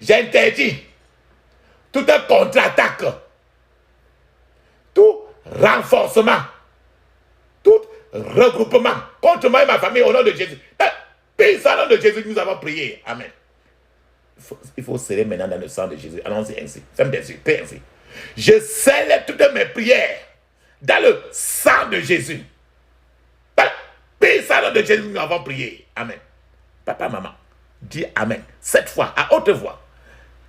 J'interdis toute contre-attaque, tout renforcement, tout regroupement contre moi et ma famille au nom de Jésus. Pisse au nom de Jésus, nous avons prié. Amen. Il faut serrer maintenant dans le sang de Jésus. Allons-y ainsi. Ferme tes yeux. Paix ainsi. Je scelle toutes mes prières dans le sang de Jésus. Pisse au nom de Jésus, nous avons prié. Amen. Papa, maman, dis Amen. 7 fois, à haute voix.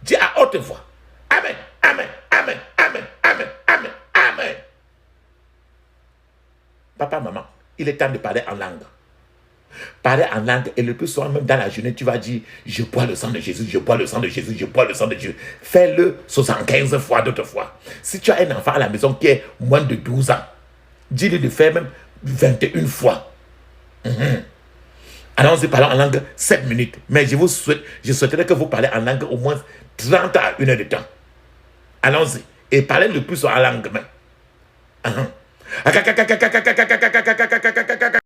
Dis à haute voix. Amen. Amen. Amen. Amen. Amen. Amen. Amen. Papa, maman, il est temps de parler en langue. Parler en langue et le plus souvent, même dans la journée, tu vas dire, je bois le sang de Jésus, je bois le sang de Jésus, je bois le sang de Jésus. Fais-le 75 fois d'autres fois. Si tu as un enfant à la maison qui est moins de 12 ans, dis-lui de faire même 21 fois. Allons-y, parlons en langue 7 minutes. Mais je souhaiterais que vous parlez en langue au moins 30 à 1 heure de temps. Allons-y. Et parlez le plus en langue même.